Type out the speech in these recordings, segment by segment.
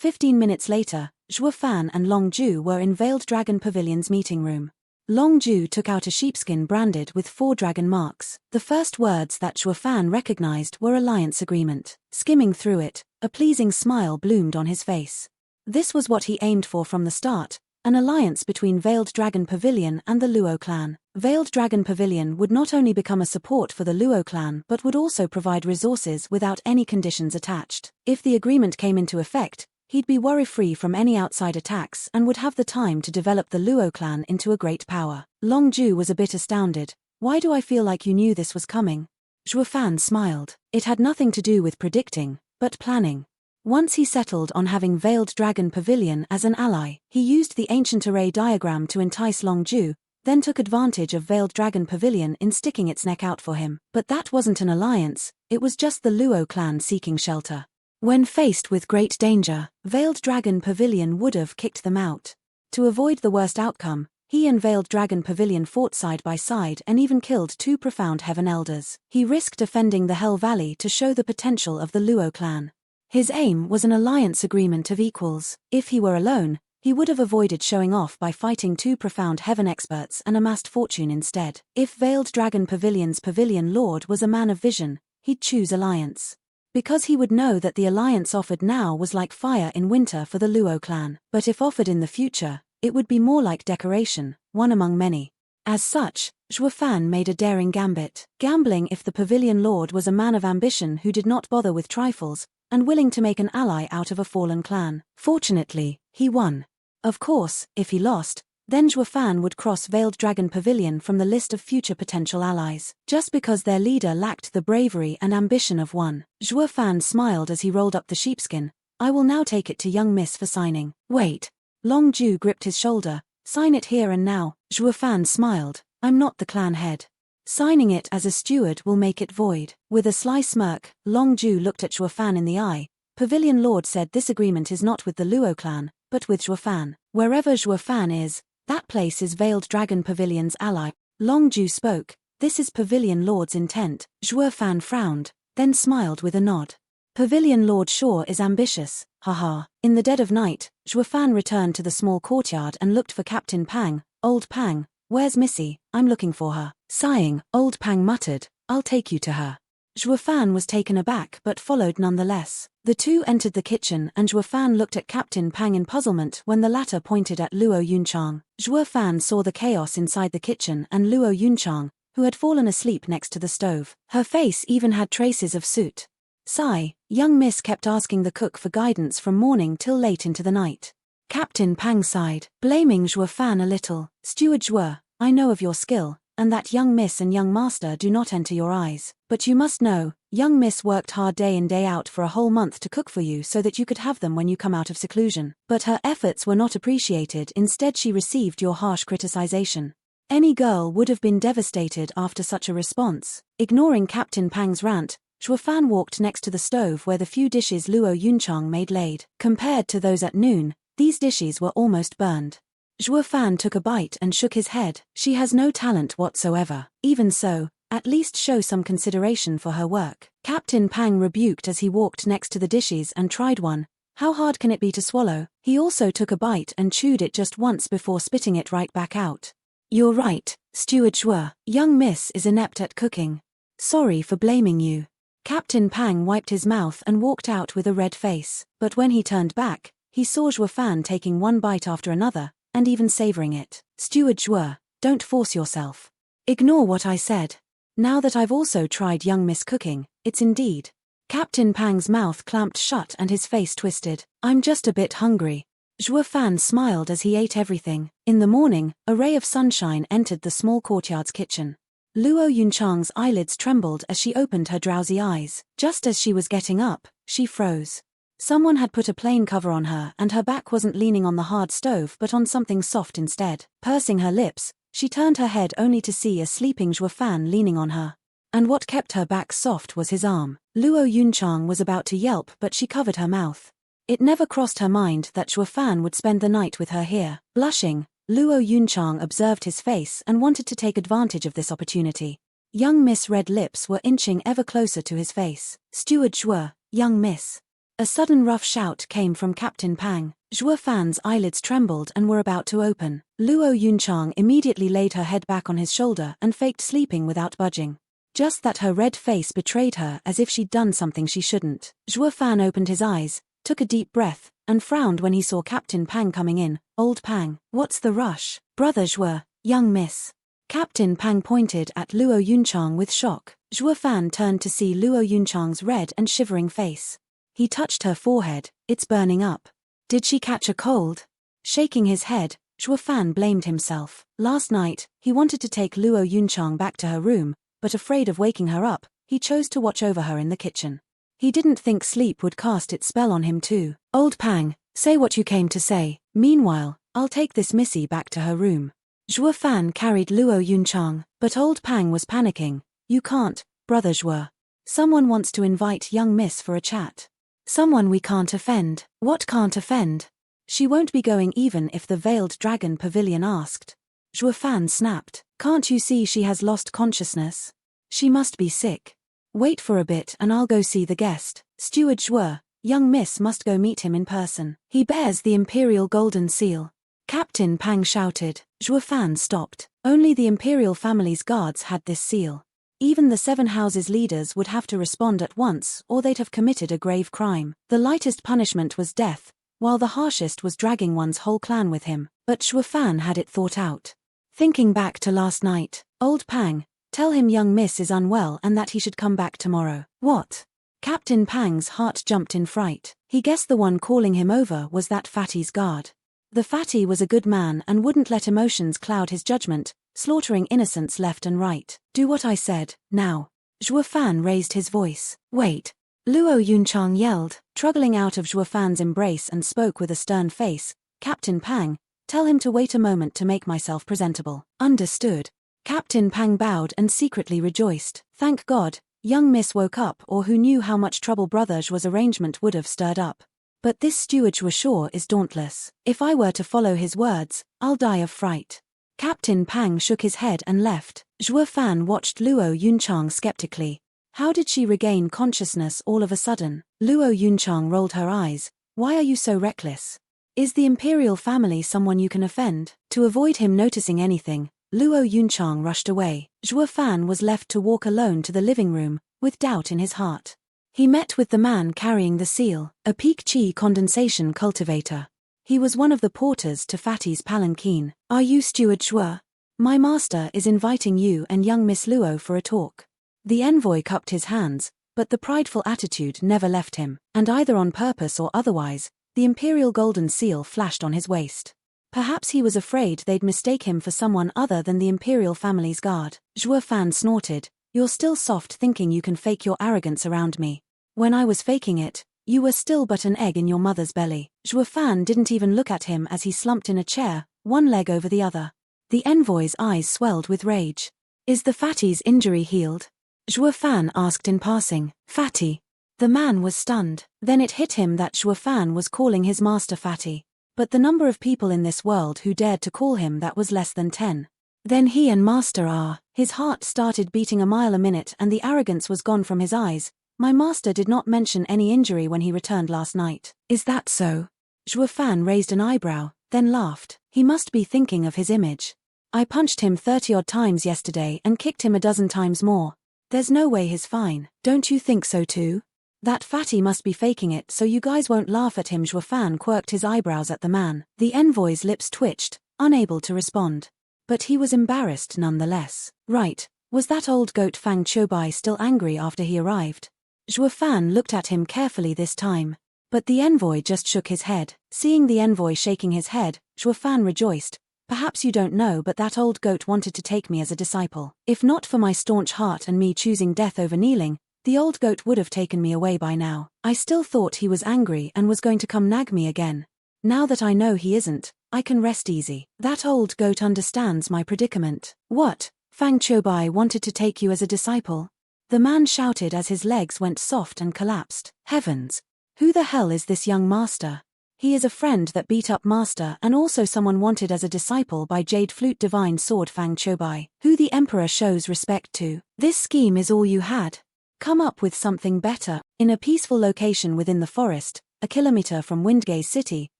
15 minutes later, Zhuo Fan and Long Ju were in Veiled Dragon Pavilion's meeting room. Long Ju took out a sheepskin branded with 4 dragon marks. The first words that Zhuo Fan recognized were alliance agreement. Skimming through it, a pleasing smile bloomed on his face. This was what he aimed for from the start, an alliance between Veiled Dragon Pavilion and the Luo clan. Veiled Dragon Pavilion would not only become a support for the Luo clan but would also provide resources without any conditions attached. If the agreement came into effect, he'd be worry-free from any outside attacks and would have the time to develop the Luo clan into a great power. Long Ju was a bit astounded. Why do I feel like you knew this was coming? Zhuo Fan smiled. It had nothing to do with predicting, but planning. Once he settled on having Veiled Dragon Pavilion as an ally, he used the ancient array diagram to entice Long Ju, then took advantage of Veiled Dragon Pavilion in sticking its neck out for him. But that wasn't an alliance, it was just the Luo clan seeking shelter. When faced with great danger, Veiled Dragon Pavilion would have kicked them out. To avoid the worst outcome, he and Veiled Dragon Pavilion fought side by side and even killed 2 profound heaven elders. He risked defending the Hell Valley to show the potential of the Luo clan. His aim was an alliance agreement of equals. If he were alone, he would have avoided showing off by fighting 2 profound heaven experts and amassed fortune instead. If Veiled Dragon Pavilion's Pavilion Lord was a man of vision, he'd choose alliance. Because he would know that the alliance offered now was like fire in winter for the Luo clan. But if offered in the future, it would be more like decoration, one among many. As such, Zhuo Fan made a daring gambit. Gambling if the Pavilion Lord was a man of ambition who did not bother with trifles, and willing to make an ally out of a fallen clan. Fortunately, he won. Of course, if he lost, then Zhuo Fan would cross Veiled Dragon Pavilion from the list of future potential allies, just because their leader lacked the bravery and ambition of one. Zhuo Fan smiled as he rolled up the sheepskin. I will now take it to young miss for signing. Wait. Long Ju gripped his shoulder. Sign it here and now. Zhuo Fan smiled. I'm not the clan head. Signing it as a steward will make it void. With a sly smirk, Long Ju looked at Zhuo Fan in the eye. Pavilion Lord said this agreement is not with the Luo clan, but with Zhuo Fan. Wherever Zhuo Fan is, that place is Veiled Dragon Pavilion's ally. Long Ju spoke. This is Pavilion Lord's intent. Zhuo Fan frowned, then smiled with a nod. Pavilion Lord sure is ambitious, haha. In the dead of night, Zhuo Fan returned to the small courtyard and looked for Captain Pang. Old Pang, where's Missy? I'm looking for her. Sighing, Old Pang muttered, I'll take you to her. Zhuo Fan was taken aback but followed nonetheless. The two entered the kitchen and Zhuo Fan looked at Captain Pang in puzzlement when the latter pointed at Luo Yunchang. Zhuo Fan saw the chaos inside the kitchen and Luo Yunchang, who had fallen asleep next to the stove. Her face even had traces of soot. Sigh, young miss kept asking the cook for guidance from morning till late into the night. Captain Pang sighed, blaming Zhuo Fan a little. Steward Zhuo, I know of your skill, and that young miss and young master do not enter your eyes. But you must know, young miss worked hard day in day out for a whole month to cook for you so that you could have them when you come out of seclusion. But her efforts were not appreciated, instead she received your harsh criticization. Any girl would have been devastated after such a response. Ignoring Captain Pang's rant, Zhuo Fan walked next to the stove where the few dishes Luo Yunchang made laid. Compared to those at noon, these dishes were almost burned. Zhuo Fan took a bite and shook his head. She has no talent whatsoever. Even so, at least show some consideration for her work. Captain Pang rebuked as he walked next to the dishes and tried one. How hard can it be to swallow? He also took a bite and chewed it just once before spitting it right back out. You're right, Steward Zhuo. Young miss is inept at cooking. Sorry for blaming you. Captain Pang wiped his mouth and walked out with a red face. But when he turned back, he saw Zhuo Fan taking one bite after another, and even savoring it. Steward Zhuo, don't force yourself. Ignore what I said. Now that I've also tried young miss cooking, it's indeed. Captain Pang's mouth clamped shut and his face twisted. I'm just a bit hungry. Zhuo Fan smiled as he ate everything. In the morning, a ray of sunshine entered the small courtyard's kitchen. Luo Yunchang's eyelids trembled as she opened her drowsy eyes. Just as she was getting up, she froze. Someone had put a plain cover on her and her back wasn't leaning on the hard stove but on something soft instead. Pursing her lips, she turned her head only to see a sleeping Zhuo Fan leaning on her. And what kept her back soft was his arm. Luo Yunchang was about to yelp but she covered her mouth. It never crossed her mind that Zhuo Fan would spend the night with her here. Blushing, Luo Yunchang observed his face and wanted to take advantage of this opportunity. Young Miss' red lips were inching ever closer to his face. Steward Zhuo, young miss. A sudden rough shout came from Captain Pang. Zhuo Fan's eyelids trembled and were about to open. Luo Yunchang immediately laid her head back on his shoulder and faked sleeping without budging. Just that her red face betrayed her as if she'd done something she shouldn't. Zhuo Fan opened his eyes, took a deep breath, and frowned when he saw Captain Pang coming in. Old Pang, what's the rush? Brother Zhuo, young miss. Captain Pang pointed at Luo Yunchang with shock. Zhuo Fan turned to see Luo Yunchang's red and shivering face. He touched her forehead. It's burning up. Did she catch a cold? Shaking his head, Zhuo Fan blamed himself. Last night, he wanted to take Luo Yunchang back to her room, but afraid of waking her up, he chose to watch over her in the kitchen. He didn't think sleep would cast its spell on him too. Old Pang, say what you came to say. Meanwhile, I'll take this missy back to her room. Zhuo Fan carried Luo Yunchang, but Old Pang was panicking. You can't, Brother Zhuo. Someone wants to invite young miss for a chat. Someone we can't offend. What can't offend? She won't be going even if the Veiled Dragon Pavilion asked. Zhuo Fan snapped. Can't you see she has lost consciousness? She must be sick. Wait for a bit and I'll go see the guest. Steward Zhuo, young miss must go meet him in person. He bears the Imperial Golden Seal. Captain Pang shouted. Zhuo Fan stopped. Only the Imperial family's guards had this seal. Even the 7 houses' leaders would have to respond at once or they'd have committed a grave crime. The lightest punishment was death, while the harshest was dragging one's whole clan with him. But Zhuo Fan had it thought out. Thinking back to last night, Old Pang, tell him young miss is unwell and that he should come back tomorrow. What? Captain Pang's heart jumped in fright. He guessed the one calling him over was that fatty's guard. The fatty was a good man and wouldn't let emotions cloud his judgment, slaughtering innocents left and right. Do what I said, now. Zhuo Fan raised his voice. Wait. Luo Yunchang yelled, struggling out of Zhuo Fan's embrace and spoke with a stern face. Captain Pang, tell him to wait a moment to make myself presentable. Understood. Captain Pang bowed and secretly rejoiced. Thank God, young miss woke up or who knew how much trouble Brother Zhuo's arrangement would have stirred up. But this steward Zhuo sure is dauntless. If I were to follow his words, I'll die of fright. Captain Pang shook his head and left. Zhuo Fan watched Luo Yunchang skeptically. How did she regain consciousness all of a sudden? Luo Yunchang rolled her eyes. Why are you so reckless? Is the Imperial family someone you can offend? To avoid him noticing anything, Luo Yunchang rushed away. Zhuo Fan was left to walk alone to the living room, with doubt in his heart. He met with the man carrying the seal, a peak chi condensation cultivator. He was one of the porters to Fatty's palanquin. Are you Steward Zhuo? My master is inviting you and young Miss Luo for a talk. The envoy cupped his hands, but the prideful attitude never left him, and either on purpose or otherwise, the Imperial Golden Seal flashed on his waist. Perhaps he was afraid they'd mistake him for someone other than the Imperial family's guard. Zhuo Fan snorted. You're still soft thinking you can fake your arrogance around me. When I was faking it, you were still but an egg in your mother's belly. Zhuo Fan didn't even look at him as he slumped in a chair, one leg over the other. The envoy's eyes swelled with rage. Is the fatty's injury healed? Zhuo Fan asked in passing. Fatty. The man was stunned. Then it hit him that Zhuo Fan was calling his master fatty. But the number of people in this world who dared to call him that was less than 10. Then he and master are. His heart started beating a mile a minute and the arrogance was gone from his eyes. My master did not mention any injury when he returned last night. Is that so? Zhuo Fan raised an eyebrow, then laughed. He must be thinking of his image. I punched him 30-odd times yesterday and kicked him a dozen times more. There's no way he's fine. Don't you think so too? That fatty must be faking it so you guys won't laugh at him. Zhuo Fan quirked his eyebrows at the man. The envoy's lips twitched, unable to respond. But he was embarrassed nonetheless. Right, was that old goat Fang Qiubai still angry after he arrived? Zhuo Fan looked at him carefully this time. But the envoy just shook his head. Seeing the envoy shaking his head, Zhuo Fan rejoiced. Perhaps you don't know, but that old goat wanted to take me as a disciple. If not for my staunch heart and me choosing death over kneeling, the old goat would have taken me away by now. I still thought he was angry and was going to come nag me again. Now that I know he isn't, I can rest easy. That old goat understands my predicament. What? Fang Qiubai wanted to take you as a disciple? The man shouted as his legs went soft and collapsed. Heavens! Who the hell is this young master? He is a friend that beat up master and also someone wanted as a disciple by Jade Flute Divine Sword Fang Qiubai, who the emperor shows respect to. This scheme is all you had? Come up with something better. In a peaceful location within the forest, a kilometer from Windgaze City,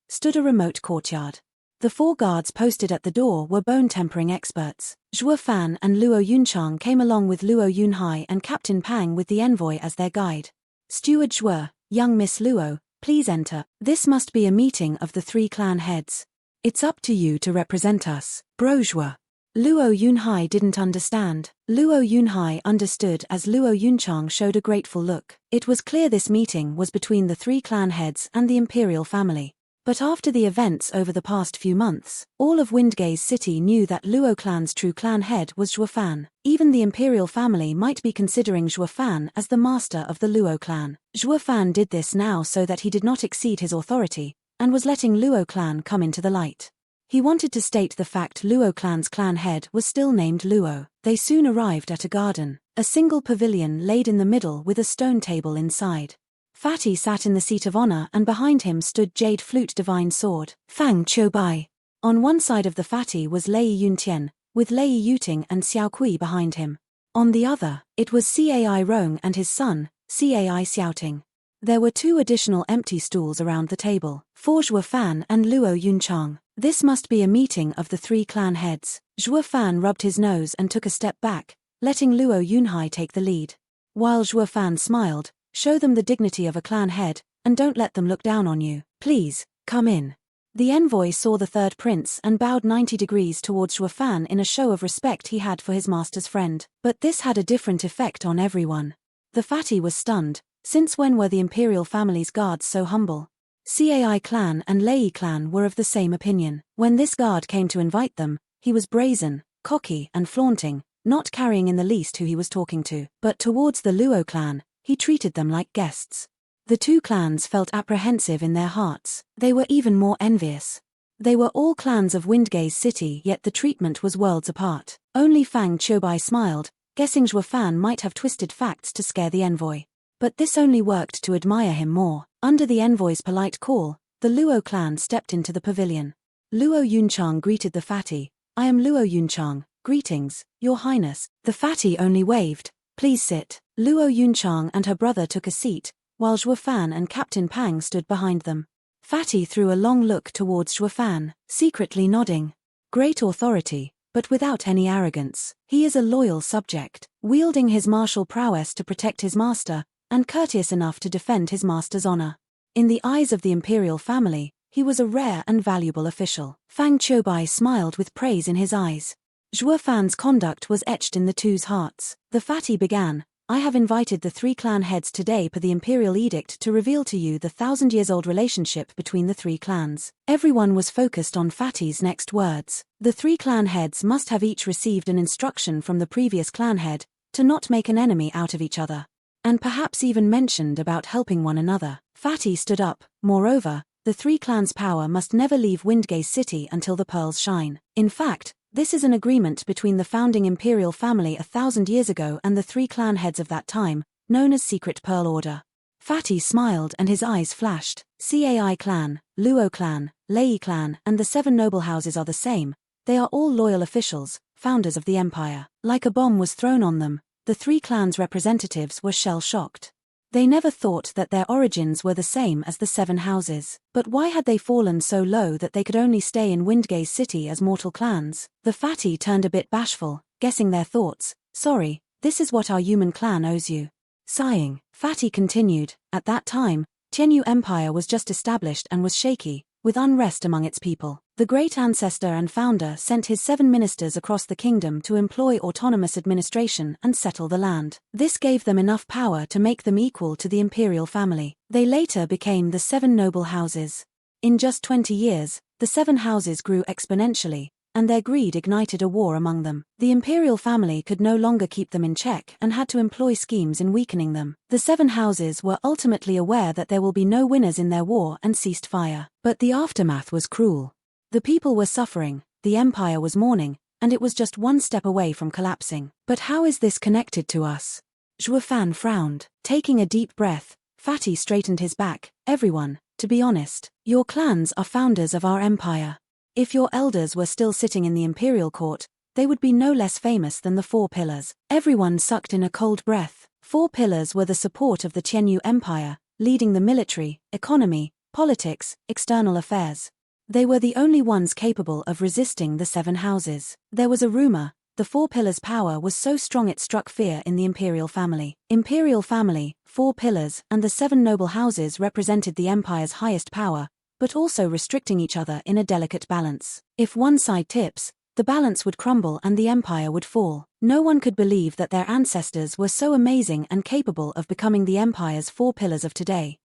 stood a remote courtyard. The 4 guards posted at the door were bone-tempering experts. Zhuo Fan and Luo Yunchang came along with Luo Yunhai and Captain Pang with the envoy as their guide. Steward Zhuo, young Miss Luo, please enter. This must be a meeting of the 3 clan heads. It's up to you to represent us, bro Zhuo. Luo Yunhai didn't understand. Luo Yunhai understood as Luo Yunchang showed a grateful look. It was clear this meeting was between the 3 clan heads and the imperial family. But after the events over the past few months, all of Windgaze City knew that Luo clan's true clan head was Zhuo Fan. Even the imperial family might be considering Zhuo Fan as the master of the Luo clan. Zhuo Fan did this now so that he did not exceed his authority, and was letting Luo clan come into the light. He wanted to state the fact Luo clan's clan head was still named Luo. They soon arrived at a garden, a single pavilion laid in the middle with a stone table inside. Fatty sat in the seat of honor and behind him stood Jade Flute Divine Sword, Fang Qiubai. On one side of the Fatty was Lei Yuntian, with Lei Yuting and Xiao Kui behind him. On the other, it was Cai Rong and his son, Cai Xiaoting. There were 2 additional empty stools around the table, for Zhuo Fan and Luo Yunchang. This must be a meeting of the 3 clan heads. Zhuo Fan rubbed his nose and took a step back, letting Luo Yunhai take the lead. While Zhuo Fan smiled, show them the dignity of a clan head, and don't let them look down on you. Please, come in. The envoy saw the 3rd prince and bowed 90 degrees towards Zhuo Fan in a show of respect he had for his master's friend. But this had a different effect on everyone. The Fatty was stunned. Since when were the imperial family's guards so humble? Cai clan and Lei clan were of the same opinion. When this guard came to invite them, he was brazen, cocky and flaunting, not carrying in the least who he was talking to. But towards the Luo clan, he treated them like guests. The 2 clans felt apprehensive in their hearts. They were even more envious. They were all clans of Windgaze City, yet the treatment was worlds apart. Only Fang Qiubai smiled, guessing Zhuo Fan might have twisted facts to scare the envoy. But this only worked to admire him more. Under the envoy's polite call, the Luo clan stepped into the pavilion. Luo Yunchang greeted the Fatty. I am Luo Yunchang. Greetings, Your Highness. The Fatty only waved. Please sit. Luo Yunchang and her brother took a seat, while Zhuo Fan and Captain Pang stood behind them. Fatty threw a long look towards Zhuo Fan, secretly nodding. Great authority, but without any arrogance. He is a loyal subject, wielding his martial prowess to protect his master, and courteous enough to defend his master's honor. In the eyes of the imperial family, he was a rare and valuable official. Fang Qiubai smiled with praise in his eyes. Zhuo Fan's conduct was etched in the 2's hearts. The Fatty began. I have invited the 3 clan heads today per the imperial edict to reveal to you the 1,000-years-old relationship between the 3 clans. Everyone was focused on Fatty's next words. The 3 clan heads must have each received an instruction from the previous clan head to not make an enemy out of each other, and perhaps even mentioned about helping one another. Fatty stood up. Moreover, the 3 clans' power must never leave Windgaze City until the pearls shine. In fact, this is an agreement between the founding imperial family 1,000 years ago and the 3 clan heads of that time, known as Secret Pearl Order. Fatty smiled and his eyes flashed. Cai clan, Luo clan, Lei clan and the 7 noble houses are the same. They are all loyal officials, founders of the empire. Like a bomb was thrown on them, the 3 clans' representatives were shell-shocked. They never thought that their origins were the same as the 7 houses. But why had they fallen so low that they could only stay in Windgaze City as mortal clans? The Fatty turned a bit bashful, guessing their thoughts. Sorry, this is what our human clan owes you. Sighing, Fatty continued. At that time, Tianyu Empire was just established and was shaky, with unrest among its people. The great ancestor and founder sent his 7 ministers across the kingdom to employ autonomous administration and settle the land. This gave them enough power to make them equal to the imperial family. They later became the 7 noble houses. In just 20 years, the 7 houses grew exponentially, and their greed ignited a war among them. The imperial family could no longer keep them in check and had to employ schemes in weakening them. The 7 houses were ultimately aware that there will be no winners in their war and ceased fire. But the aftermath was cruel. The people were suffering, the empire was mourning, and it was just one step away from collapsing. But how is this connected to us? Zhuo Fan frowned. Taking a deep breath, Fatty straightened his back. Everyone, to be honest, your clans are founders of our empire. If your elders were still sitting in the imperial court, they would be no less famous than the 4 pillars. Everyone sucked in a cold breath. 4 pillars were the support of the Qianyu Empire, leading the military, economy, politics, external affairs. They were the only ones capable of resisting the 7 houses. There was a rumor, the 4 pillars' power was so strong it struck fear in the imperial family. Imperial family, 4 pillars, and the 7 noble houses represented the empire's highest power, but also restricting each other in a delicate balance. If one side tips, the balance would crumble and the empire would fall. No one could believe that their ancestors were so amazing and capable of becoming the empire's 4 pillars of today.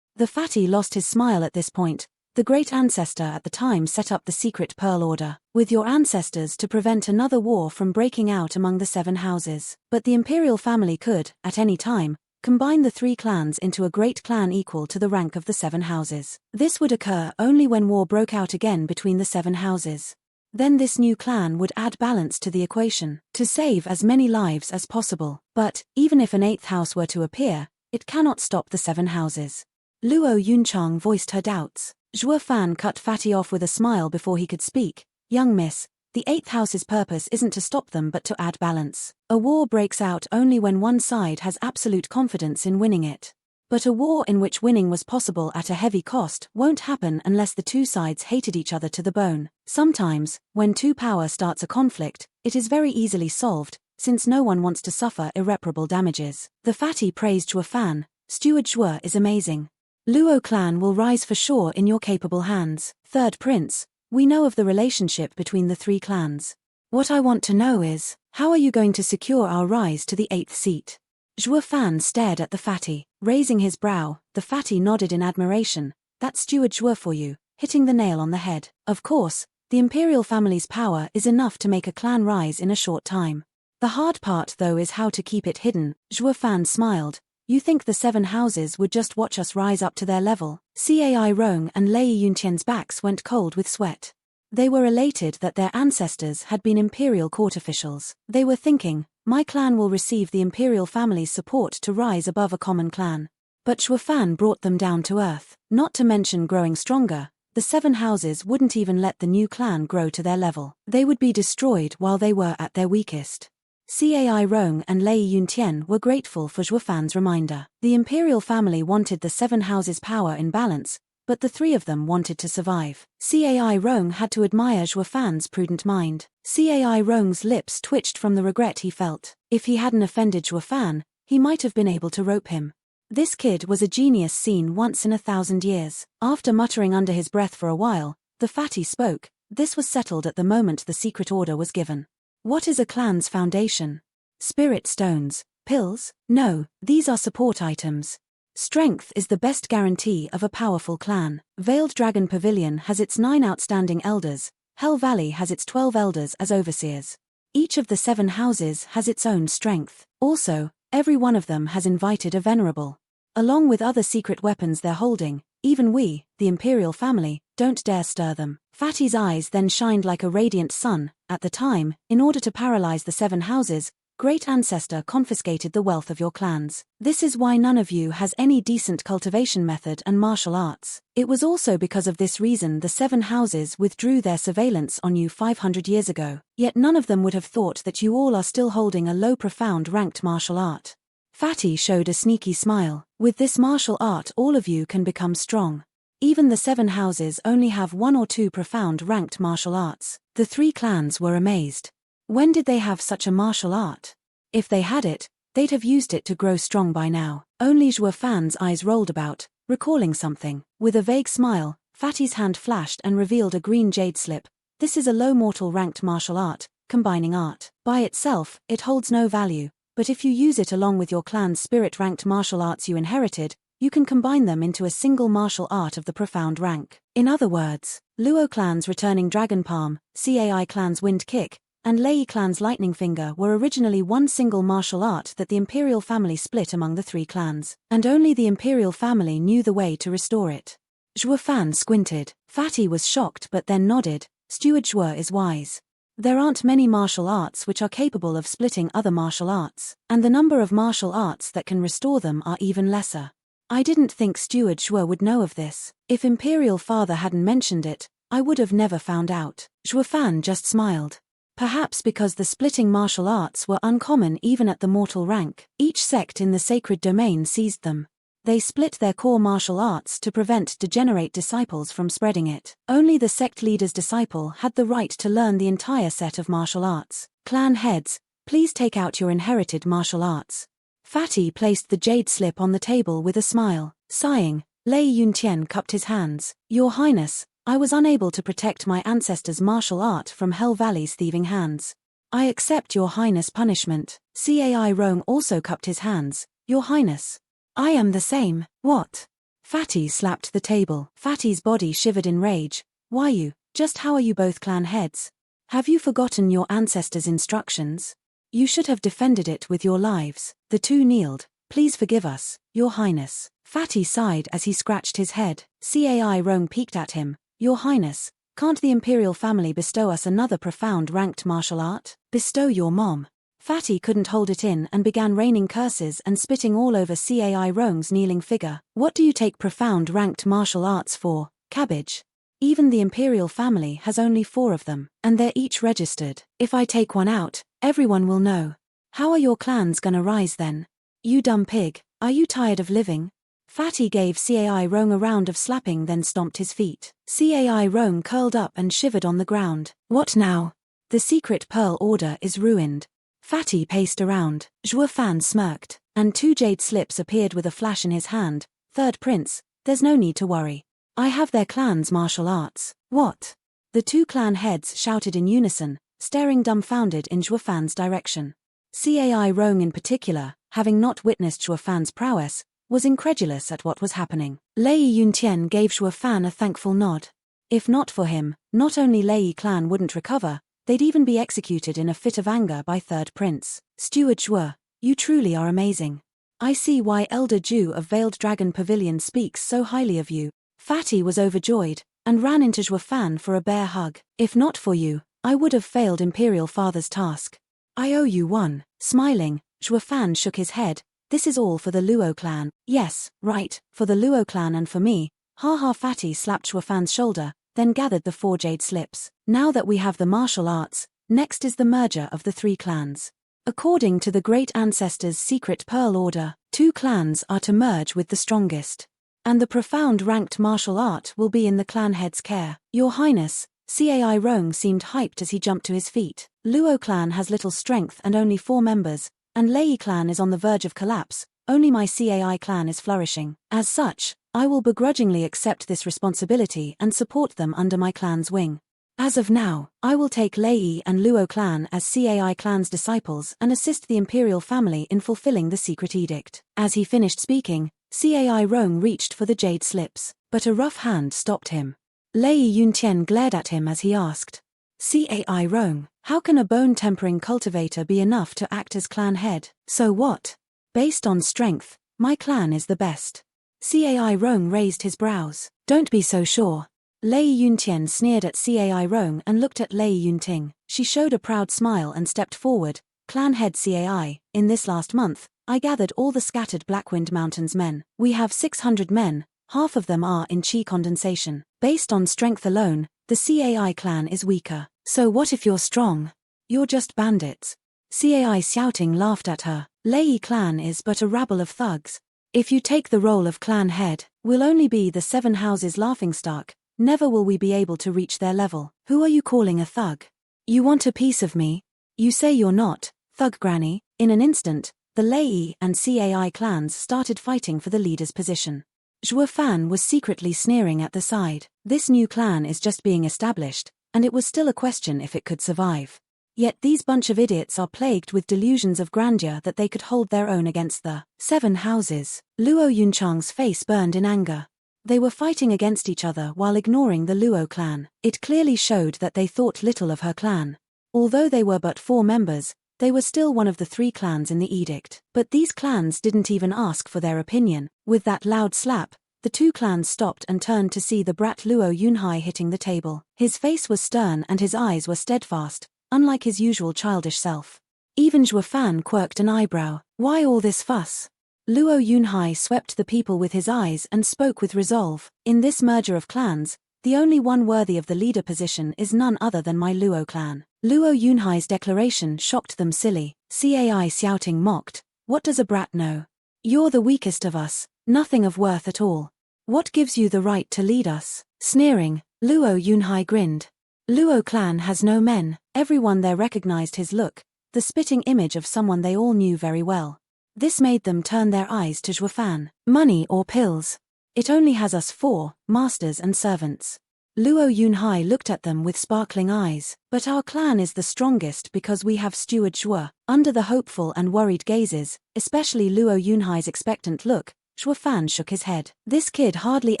The fatty lost his smile at this point. The great ancestor at the time set up the secret Pearl Order, with your ancestors to prevent another war from breaking out among the 7 houses. But the imperial family could, at any time, combine the 3 clans into a great clan equal to the rank of the 7 houses. This would occur only when war broke out again between the 7 houses. Then this new clan would add balance to the equation, to save as many lives as possible. But, even if an 8th house were to appear, it cannot stop the 7 houses. Luo Yunchang voiced her doubts. Zhuo Fan cut Fatty off with a smile before he could speak. Young miss, the 8th house's purpose isn't to stop them but to add balance. A war breaks out only when one side has absolute confidence in winning it. But a war in which winning was possible at a heavy cost won't happen unless the 2 sides hated each other to the bone. Sometimes, when 2 power starts a conflict, it is very easily solved, since no one wants to suffer irreparable damages. The fatty praised Zhuo Fan. Steward Zhuo is amazing. Luo clan will rise for sure in your capable hands. Third prince, we know of the relationship between the 3 clans. What I want to know is, how are you going to secure our rise to the 8th seat? Zhuo Fan stared at the fatty. Raising his brow, the fatty nodded in admiration. That's Steward Zhuo for you, hitting the nail on the head. Of course, the imperial family's power is enough to make a clan rise in a short time. The hard part though is how to keep it hidden. Zhuo Fan smiled. You think the 7 houses would just watch us rise up to their level? Cai Rong and Lei Yunqian's backs went cold with sweat. They were elated that their ancestors had been imperial court officials. They were thinking, my clan will receive the imperial family's support to rise above a common clan. But Zhuo Fan brought them down to earth. Not to mention growing stronger, the 7 houses wouldn't even let the new clan grow to their level. They would be destroyed while they were at their weakest. Cai Rong and Lei Yunqian were grateful for Zhuo Fan's reminder. The imperial family wanted the 7 houses' power in balance, but the 3 of them wanted to survive. Cai Rong had to admire Zhuo Fan's prudent mind. Cai Rong's lips twitched from the regret he felt. If he hadn't offended Zhuo Fan, he might have been able to rope him. This kid was a genius seen once in 1,000 years. After muttering under his breath for a while, the fatty spoke. This was settled at the moment the secret order was given. What is a clan's foundation? Spirit stones, pills? No, these are support items. Strength is the best guarantee of a powerful clan. Veiled Dragon Pavilion has its 9 outstanding elders. Hell Valley has its 12 elders as overseers. Each of the 7 houses has its own strength. Also, every one of them has invited a venerable. Along with other secret weapons they're holding, even we, the imperial family, don't dare stir them. Fatty's eyes then shined like a radiant sun. At the time, in order to paralyze the 7 houses, Great Ancestor confiscated the wealth of your clans. This is why none of you has any decent cultivation method and martial arts. It was also because of this reason the 7 houses withdrew their surveillance on you 500 years ago. Yet none of them would have thought that you all are still holding a low profound ranked martial art. Fatty showed a sneaky smile. With this martial art all of you can become strong. Even the 7 houses only have 1 or 2 profound ranked martial arts. The 3 clans were amazed. When did they have such a martial art? If they had it, they'd have used it to grow strong by now. Only Zhuo Fan's eyes rolled about, recalling something. With a vague smile, Fatty's hand flashed and revealed a green jade slip. This is a low mortal ranked martial art, combining art. By itself, it holds no value, but if you use it along with your clan's spirit ranked martial arts you inherited, you can combine them into a single martial art of the profound rank. In other words, Luo clan's returning dragon palm, Cai clan's wind kick, and Lei clan's lightning finger were originally one single martial art that the imperial family split among the 3 clans, and only the imperial family knew the way to restore it. Zhuo Fan squinted. Fatty was shocked but then nodded. Steward Zhuo is wise. There aren't many martial arts which are capable of splitting other martial arts, and the number of martial arts that can restore them are even lesser. I didn't think Steward Zhuo would know of this. If Imperial Father hadn't mentioned it, I would have never found out. Zhuo Fan just smiled. Perhaps because the splitting martial arts were uncommon even at the mortal rank, each sect in the sacred domain seized them. They split their core martial arts to prevent degenerate disciples from spreading it. Only the sect leader's disciple had the right to learn the entire set of martial arts. Clan heads, please take out your inherited martial arts. Fatty placed the jade slip on the table with a smile. Sighing, Lei Yuntian cupped his hands. Your Highness, I was unable to protect my ancestors' martial art from Hell Valley's thieving hands. I accept your Highness' punishment. Cai Rong also cupped his hands. Your Highness. I am the same. What? Fatty slapped the table. Fatty's body shivered in rage. Why you? Just how are you both clan heads? Have you forgotten your ancestors' instructions? You should have defended it with your lives. The two kneeled. Please forgive us, Your Highness. Fatty sighed as he scratched his head. Cai Rong peeked at him. Your Highness, can't the imperial family bestow us another profound ranked martial art? Bestow your mom. Fatty couldn't hold it in and began raining curses and spitting all over Cai Rong's kneeling figure. What do you take profound ranked martial arts for, cabbage? Even the imperial family has only 4 of them, and they're each registered. If I take one out, everyone will know. How are your clans gonna rise then? You dumb pig, are you tired of living? Fatty gave Cai Rong a round of slapping then stomped his feet. Cai Rong curled up and shivered on the ground. What now? The secret pearl order is ruined. Fatty paced around. Zhuo Fan smirked, and 2 jade slips appeared with a flash in his hand. Third Prince, there's no need to worry. I have their clan's martial arts. What? The 2 clan heads shouted in unison, staring dumbfounded in Zhuo Fan's direction. Cai Rong in particular, having not witnessed Zhuo Fan's prowess, was incredulous at what was happening. Lei Yuntian gave Zhuo Fan a thankful nod. If not for him, not only Lei clan wouldn't recover, they'd even be executed in a fit of anger by Third Prince. Steward Zhuo, you truly are amazing. I see why Elder Ju of Veiled Dragon Pavilion speaks so highly of you. Fatty was overjoyed, and ran into Zhuo Fan for a bear hug. If not for you, I would have failed Imperial Father's task. I owe you one. Smiling, Zhuo Fan shook his head. This is all for the Luo clan. Yes, right, for the Luo clan and for me. Ha. Fatty slapped Zhuo Fan's shoulder, then gathered the 4 jade slips. Now that we have the martial arts, next is the merger of the 3 clans. According to the great ancestors' secret pearl order, 2 clans are to merge with the strongest. And the profound ranked martial art will be in the clan head's care. Your Highness, Cai Rong seemed hyped as he jumped to his feet. Luo clan has little strength and only 4 members, and Lei clan is on the verge of collapse. Only my Cai clan is flourishing. As such, I will begrudgingly accept this responsibility and support them under my clan's wing. As of now, I will take Lei and Luo clan as Cai clan's disciples and assist the imperial family in fulfilling the secret edict. As he finished speaking, Cai Rong reached for the jade slips, but a rough hand stopped him. Lei Yuntian glared at him as he asked, Cai Rong, how can a bone-tempering cultivator be enough to act as clan head? So what? Based on strength, my clan is the best. Cai Rong raised his brows. Don't be so sure. Lei Yuntian sneered at Cai Rong and looked at Lei Yunting. She showed a proud smile and stepped forward. Clan head Cai, in this last month, I gathered all the scattered Blackwind Mountains men. We have 600 men, half of them are in chi condensation. Based on strength alone, the Cai clan is weaker. So what if you're strong? You're just bandits. Cai Xiaoting laughed at her. Lei clan is but a rabble of thugs. If you take the role of clan head, we'll only be the 7 houses laughingstock. Never will we be able to reach their level. Who are you calling a thug? You want a piece of me? You say you're not, thug granny. In an instant, the Lei and Cai clans started fighting for the leader's position. Zhuo Fan was secretly sneering at the side. This new clan is just being established, and it was still a question if it could survive. Yet these bunch of idiots are plagued with delusions of grandeur that they could hold their own against the 7 houses. Luo Yunchang's face burned in anger. They were fighting against each other while ignoring the Luo clan. It clearly showed that they thought little of her clan. Although they were but 4 members, they were still one of the 3 clans in the edict. But these clans didn't even ask for their opinion. With that loud slap, the 2 clans stopped and turned to see the brat Luo Yunhai hitting the table. His face was stern and his eyes were steadfast, unlike his usual childish self. Even Zhuo Fan quirked an eyebrow. Why all this fuss? Luo Yunhai swept the people with his eyes and spoke with resolve. In this merger of clans, The only one worthy of the leader position is none other than my Luo clan. Luo Yunhai's declaration shocked them silly. Cai Xiaoting mocked, "What does a brat know? You're the weakest of us, nothing of worth at all. What gives you the right to lead us?" Sneering, Luo Yunhai grinned. Luo clan has no men. Everyone there recognized his look, the spitting image of someone they all knew very well. This made them turn their eyes to Zhuofan. Money or pills? It only has us 4, masters and servants. Luo Yunhai looked at them with sparkling eyes. But our clan is the strongest because we have Steward Zhuo. Under the hopeful and worried gazes, especially Luo Yunhai's expectant look, Zhuofan shook his head. This kid hardly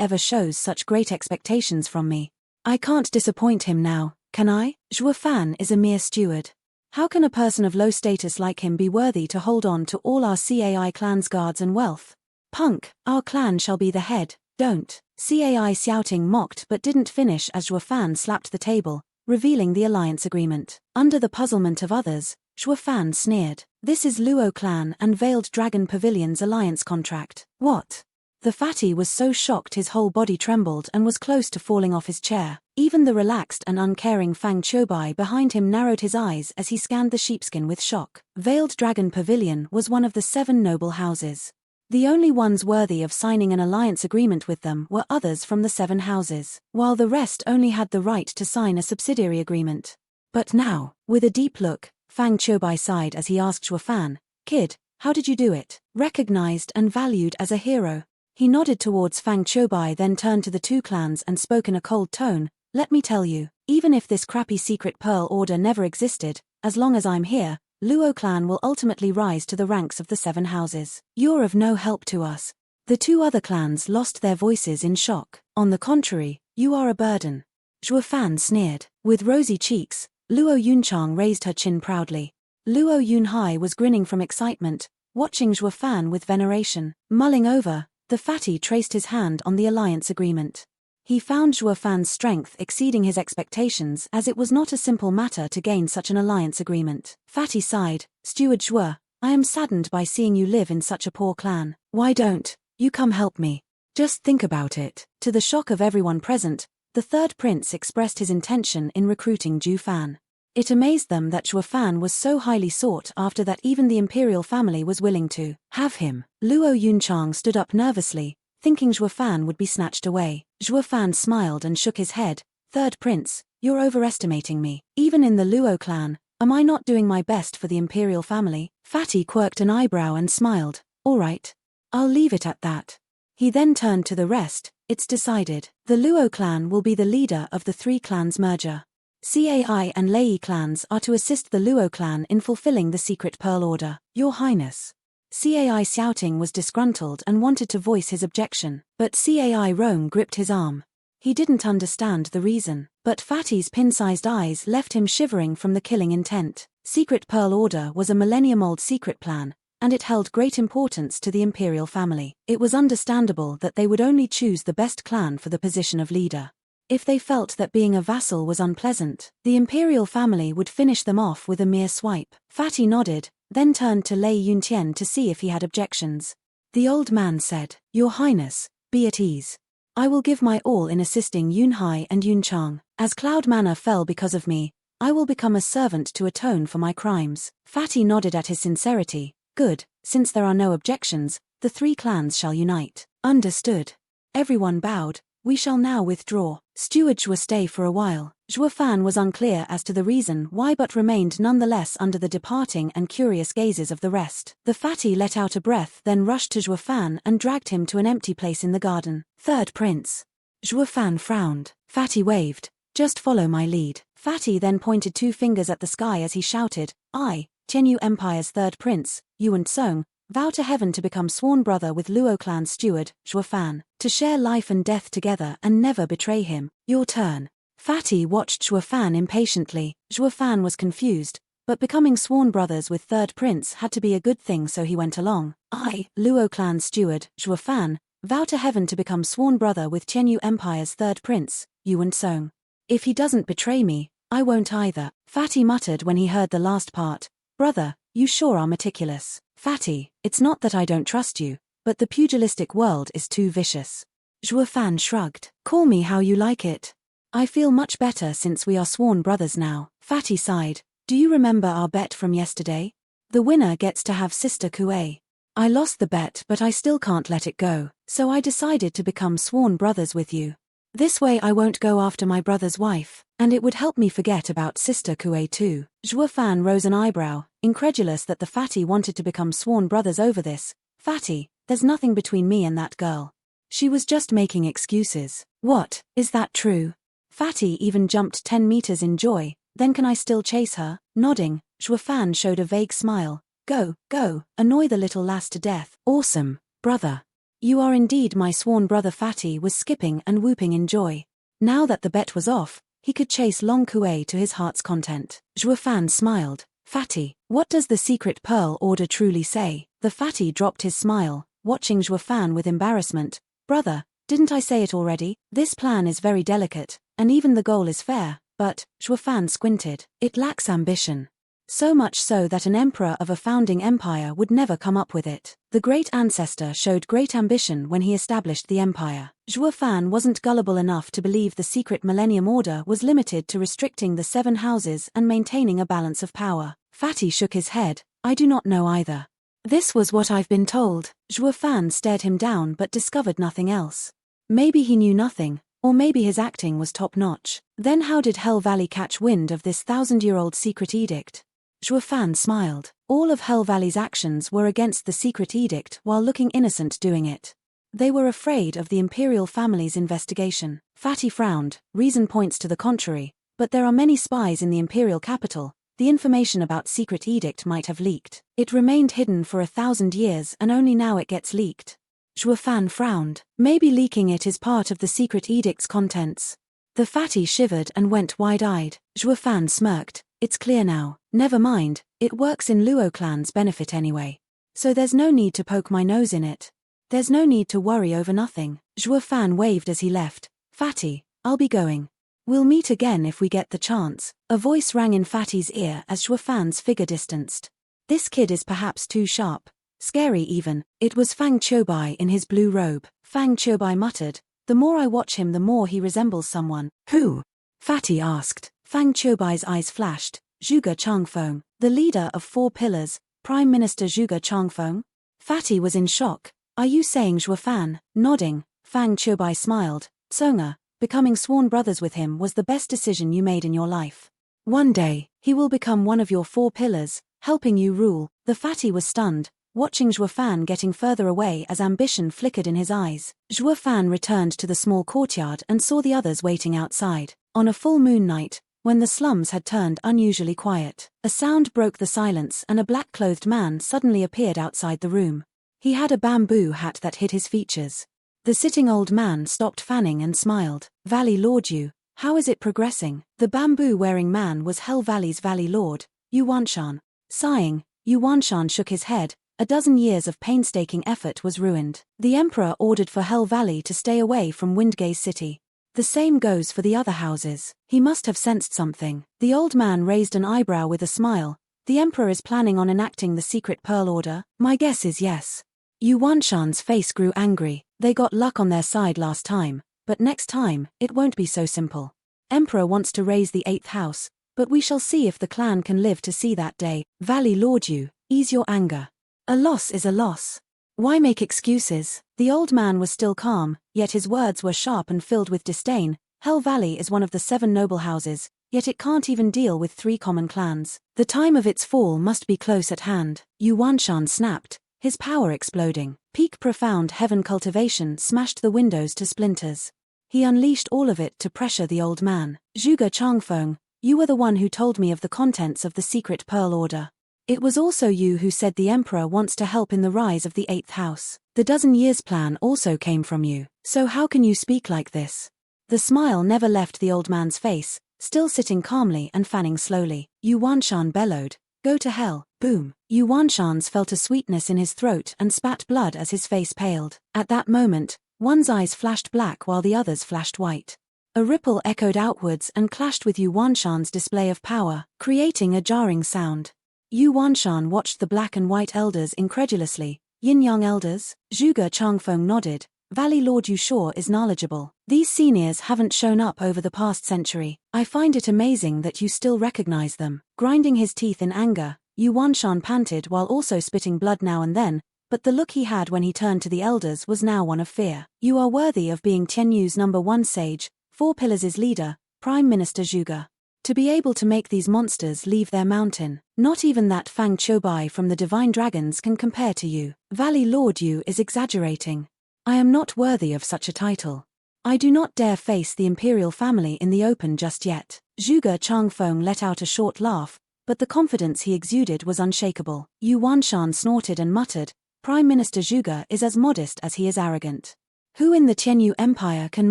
ever shows such great expectations from me. I can't disappoint him now, can I? Zhuofan is a mere steward. How can a person of low status like him be worthy to hold on to all our Cai clan's guards and wealth? Punk, our clan shall be the head, don't. Cai Xiaoting mocked but didn't finish as Zhuofan slapped the table, revealing the alliance agreement. Under the puzzlement of others, Zhuofan sneered. This is Luo clan and Veiled Dragon Pavilion's alliance contract. What? The fatty was so shocked his whole body trembled and was close to falling off his chair. Even the relaxed and uncaring Fang Qiubai behind him narrowed his eyes as he scanned the sheepskin with shock. Veiled Dragon Pavilion was one of the 7 noble houses. The only ones worthy of signing an alliance agreement with them were others from the 7 houses, while the rest only had the right to sign a subsidiary agreement. But now, with a deep look, Fang Qiubai sighed as he asked Zhuofan, "Kid, how did you do it?" Recognized and valued as a hero. He nodded towards Fang Qiubai, then turned to the 2 clans and spoke in a cold tone, "Let me tell you, even if this crappy secret pearl order never existed, as long as I'm here, Luo clan will ultimately rise to the ranks of the 7 houses. You're of no help to us." The 2 other clans lost their voices in shock. "On the contrary, you are a burden." Zhuofan sneered. With rosy cheeks, Luo Yunchang raised her chin proudly. Luo Yunhai was grinning from excitement, watching Zhuofan with veneration. Mulling over, the fatty traced his hand on the alliance agreement. He found Zhuofan's strength exceeding his expectations, as it was not a simple matter to gain such an alliance agreement. Fatty sighed, "Steward Zhuo, I am saddened by seeing you live in such a poor clan. Why don't you come help me? Just think about it." To the shock of everyone present, the 3rd prince expressed his intention in recruiting Zhuofan. It amazed them that Zhuofan was so highly sought after that even the imperial family was willing to have him. Luo Yunchang stood up nervously, thinking Zhuofan would be snatched away. Zhuofan smiled and shook his head. "3rd prince, you're overestimating me. Even in the Luo clan, am I not doing my best for the imperial family?" Fatty quirked an eyebrow and smiled. "All right. I'll leave it at that." He then turned to the rest. "It's decided. The Luo clan will be the leader of the 3 clans merger. Cai and Lei clans are to assist the Luo clan in fulfilling the secret pearl order. Your Highness." Cai Xiaoting was disgruntled and wanted to voice his objection, but Cai Rome gripped his arm. He didn't understand the reason, but Fatty's pin-sized eyes left him shivering from the killing intent. Secret Pearl Order was a millennium-old secret plan, and it held great importance to the imperial family. It was understandable that they would only choose the best clan for the position of leader. If they felt that being a vassal was unpleasant, the imperial family would finish them off with a mere swipe. Fatty nodded, then turned to Lei Yuntian to see if he had objections. The old man said, "Your Highness, be at ease. I will give my all in assisting Yunhai and Yunchang. As Cloud Manor fell because of me, I will become a servant to atone for my crimes." Fatty nodded at his sincerity. "Good, since there are no objections, the 3 clans shall unite." "Understood." Everyone bowed. "We shall now withdraw. Steward Zhuo stay for a while." Zhuofan was unclear as to the reason why but remained nonetheless under the departing and curious gazes of the rest. The fatty let out a breath, then rushed to Zhuofan and dragged him to an empty place in the garden. "3rd prince." Zhuofan frowned. Fatty waved. "Just follow my lead." Fatty then pointed 2 fingers at the sky as he shouted, "I, Tianyu Empire's 3rd prince, Yuan Song, vow to heaven to become sworn brother with Luo clan steward, Zhuofan, to share life and death together and never betray him. Your turn." Fatty watched Zhuofan impatiently. Zhuofan was confused, but becoming sworn brothers with 3rd prince had to be a good thing, so he went along. "I, Luo clan steward, Zhuofan, vow to heaven to become sworn brother with Tianyu Empire's 3rd prince, Yuan Song. If he doesn't betray me, I won't either." Fatty muttered when he heard the last part. "Brother, you sure are meticulous." "Fatty, it's not that I don't trust you, but the pugilistic world is too vicious. Zhuo Fan shrugged. Call me how you like it. I feel much better since we are sworn brothers now. Fatty sighed. Do you remember our bet from yesterday? The winner gets to have Sister Kuei. I lost the bet but I still can't let it go, so I decided to become sworn brothers with you. This way I won't go after my brother's wife, and it would help me forget about Sister Kuei too. Zhuo Fan rose an eyebrow, incredulous that the fatty wanted to become sworn brothers over this. Fatty, there's nothing between me and that girl. She was just making excuses. What, is that true? Fatty even jumped 10 meters in joy. Then can I still chase her? Nodding, Zhuo Fan showed a vague smile. Go, go, annoy the little lass to death. Awesome, brother. You are indeed my sworn brother. Fatty was skipping and whooping in joy. Now that the bet was off, he could chase Long Kuei to his heart's content. Zhuo Fan smiled. Fatty, what does the secret pearl order truly say? The fatty dropped his smile, watching Zhuo Fan with embarrassment. Brother, didn't I say it already? This plan is very delicate, and even the goal is fair, but, Zhuo Fan squinted, it lacks ambition. So much so that an emperor of a founding empire would never come up with it. The great ancestor showed great ambition when he established the empire. Zhuo Fan wasn't gullible enough to believe the secret Millennium Order was limited to restricting the 7 houses and maintaining a balance of power. Fatty shook his head. I do not know either. This was what I've been told. Zhuo Fan stared him down but discovered nothing else. Maybe he knew nothing, or maybe his acting was top-notch. Then how did Hell Valley catch wind of this 1,000-year-old secret edict? Zhuo Fan smiled. All of Hell Valley's actions were against the secret edict while looking innocent doing it. They were afraid of the imperial family's investigation. Fatty frowned. Reason points to the contrary, but there are many spies in the imperial capital. The information about secret edict might have leaked. It remained hidden for 1,000 years and only now it gets leaked. Zhuo Fan frowned. Maybe leaking it is part of the secret edict's contents. The fatty shivered and went wide-eyed. Zhuo Fan smirked. It's clear now. Never mind, it works in Luo clan's benefit anyway. So there's no need to poke my nose in it. There's no need to worry over nothing. Zhuo Fan waved as he left. Fatty, I'll be going. We'll meet again if we get the chance. A voice rang in Fatty's ear as Zhuo Fan's figure distanced. This kid is perhaps too sharp. Scary even. It was Fang Qiubai in his blue robe. Fang Qiubai muttered, the more I watch him the more he resembles someone. Who? Fatty asked. Fang Qiubai's eyes flashed. Zhuge Changfeng, the leader of 4 pillars, Prime Minister Zhuge Changfeng? Fatty was in shock. Are you saying Zhuo Fan? Nodding, Fang Qiubai smiled. Tsonga, becoming sworn brothers with him was the best decision you made in your life. One day, he will become one of your 4 pillars, helping you rule. The fatty was stunned, watching Zhuo Fan getting further away as ambition flickered in his eyes. Zhuo Fan returned to the small courtyard and saw the others waiting outside. On a full moon night, when the slums had turned unusually quiet, a sound broke the silence and a black-clothed man suddenly appeared outside the room. He had a bamboo hat that hid his features. The sitting old man stopped fanning and smiled. Valley Lord Yu, how is it progressing? The bamboo-wearing man was Hell Valley's Valley Lord, Yu Wanshan. Sighing, Yu Wanshan shook his head. A dozen years of painstaking effort was ruined. The Emperor ordered for Hell Valley to stay away from Windgaze City. The same goes for the other houses. He must have sensed something. The old man raised an eyebrow with a smile. The Emperor is planning on enacting the secret pearl order? My guess is yes. Yu Wanshan's face grew angry. They got luck on their side last time, but next time, it won't be so simple. Emperor wants to raise the 8th house, but we shall see if the clan can live to see that day. Valley Lord Yu, ease your anger. A loss is a loss. Why make excuses? The old man was still calm, yet his words were sharp and filled with disdain. Hell Valley is one of the 7 noble houses, yet it can't even deal with 3 common clans. The time of its fall must be close at hand. Yu Wanshan snapped, his power exploding. Peak profound heaven cultivation smashed the windows to splinters. He unleashed all of it to pressure the old man. Zhuge Changfeng, you were the one who told me of the contents of the secret pearl order. It was also you who said the Emperor wants to help in the rise of the 8th house. The dozen years plan also came from you. So how can you speak like this? The smile never left the old man's face, still sitting calmly and fanning slowly. Yu Wanshan bellowed, go to hell. Boom. Yu Wanshan's felt a sweetness in his throat and spat blood as his face paled. At that moment, one's eyes flashed black while the others flashed white. A ripple echoed outwards and clashed with Yu Wanshan's display of power, creating a jarring sound. Yu Wanshan watched the black and white elders incredulously. Yin-yang elders? Zhuge Changfeng nodded. Valley Lord Yu sure is knowledgeable. These seniors haven't shown up over the past century. I find it amazing that you still recognize them. Grinding his teeth in anger, Yu Wanshan panted while also spitting blood now and then, but the look he had when he turned to the elders was now one of fear. You are worthy of being Tianyu's #1 sage, Four Pillars' leader, Prime Minister Zhuge. To be able to make these monsters leave their mountain, not even that Fang Qiubai from the Divine Dragons can compare to you. Valley Lord Yu is exaggerating. I am not worthy of such a title. I do not dare face the imperial family in the open just yet. Zhuge Changfeng let out a short laugh, but the confidence he exuded was unshakable. Yu Wanshan snorted and muttered, Prime Minister Zhuge is as modest as he is arrogant. Who in the Tianyu Empire can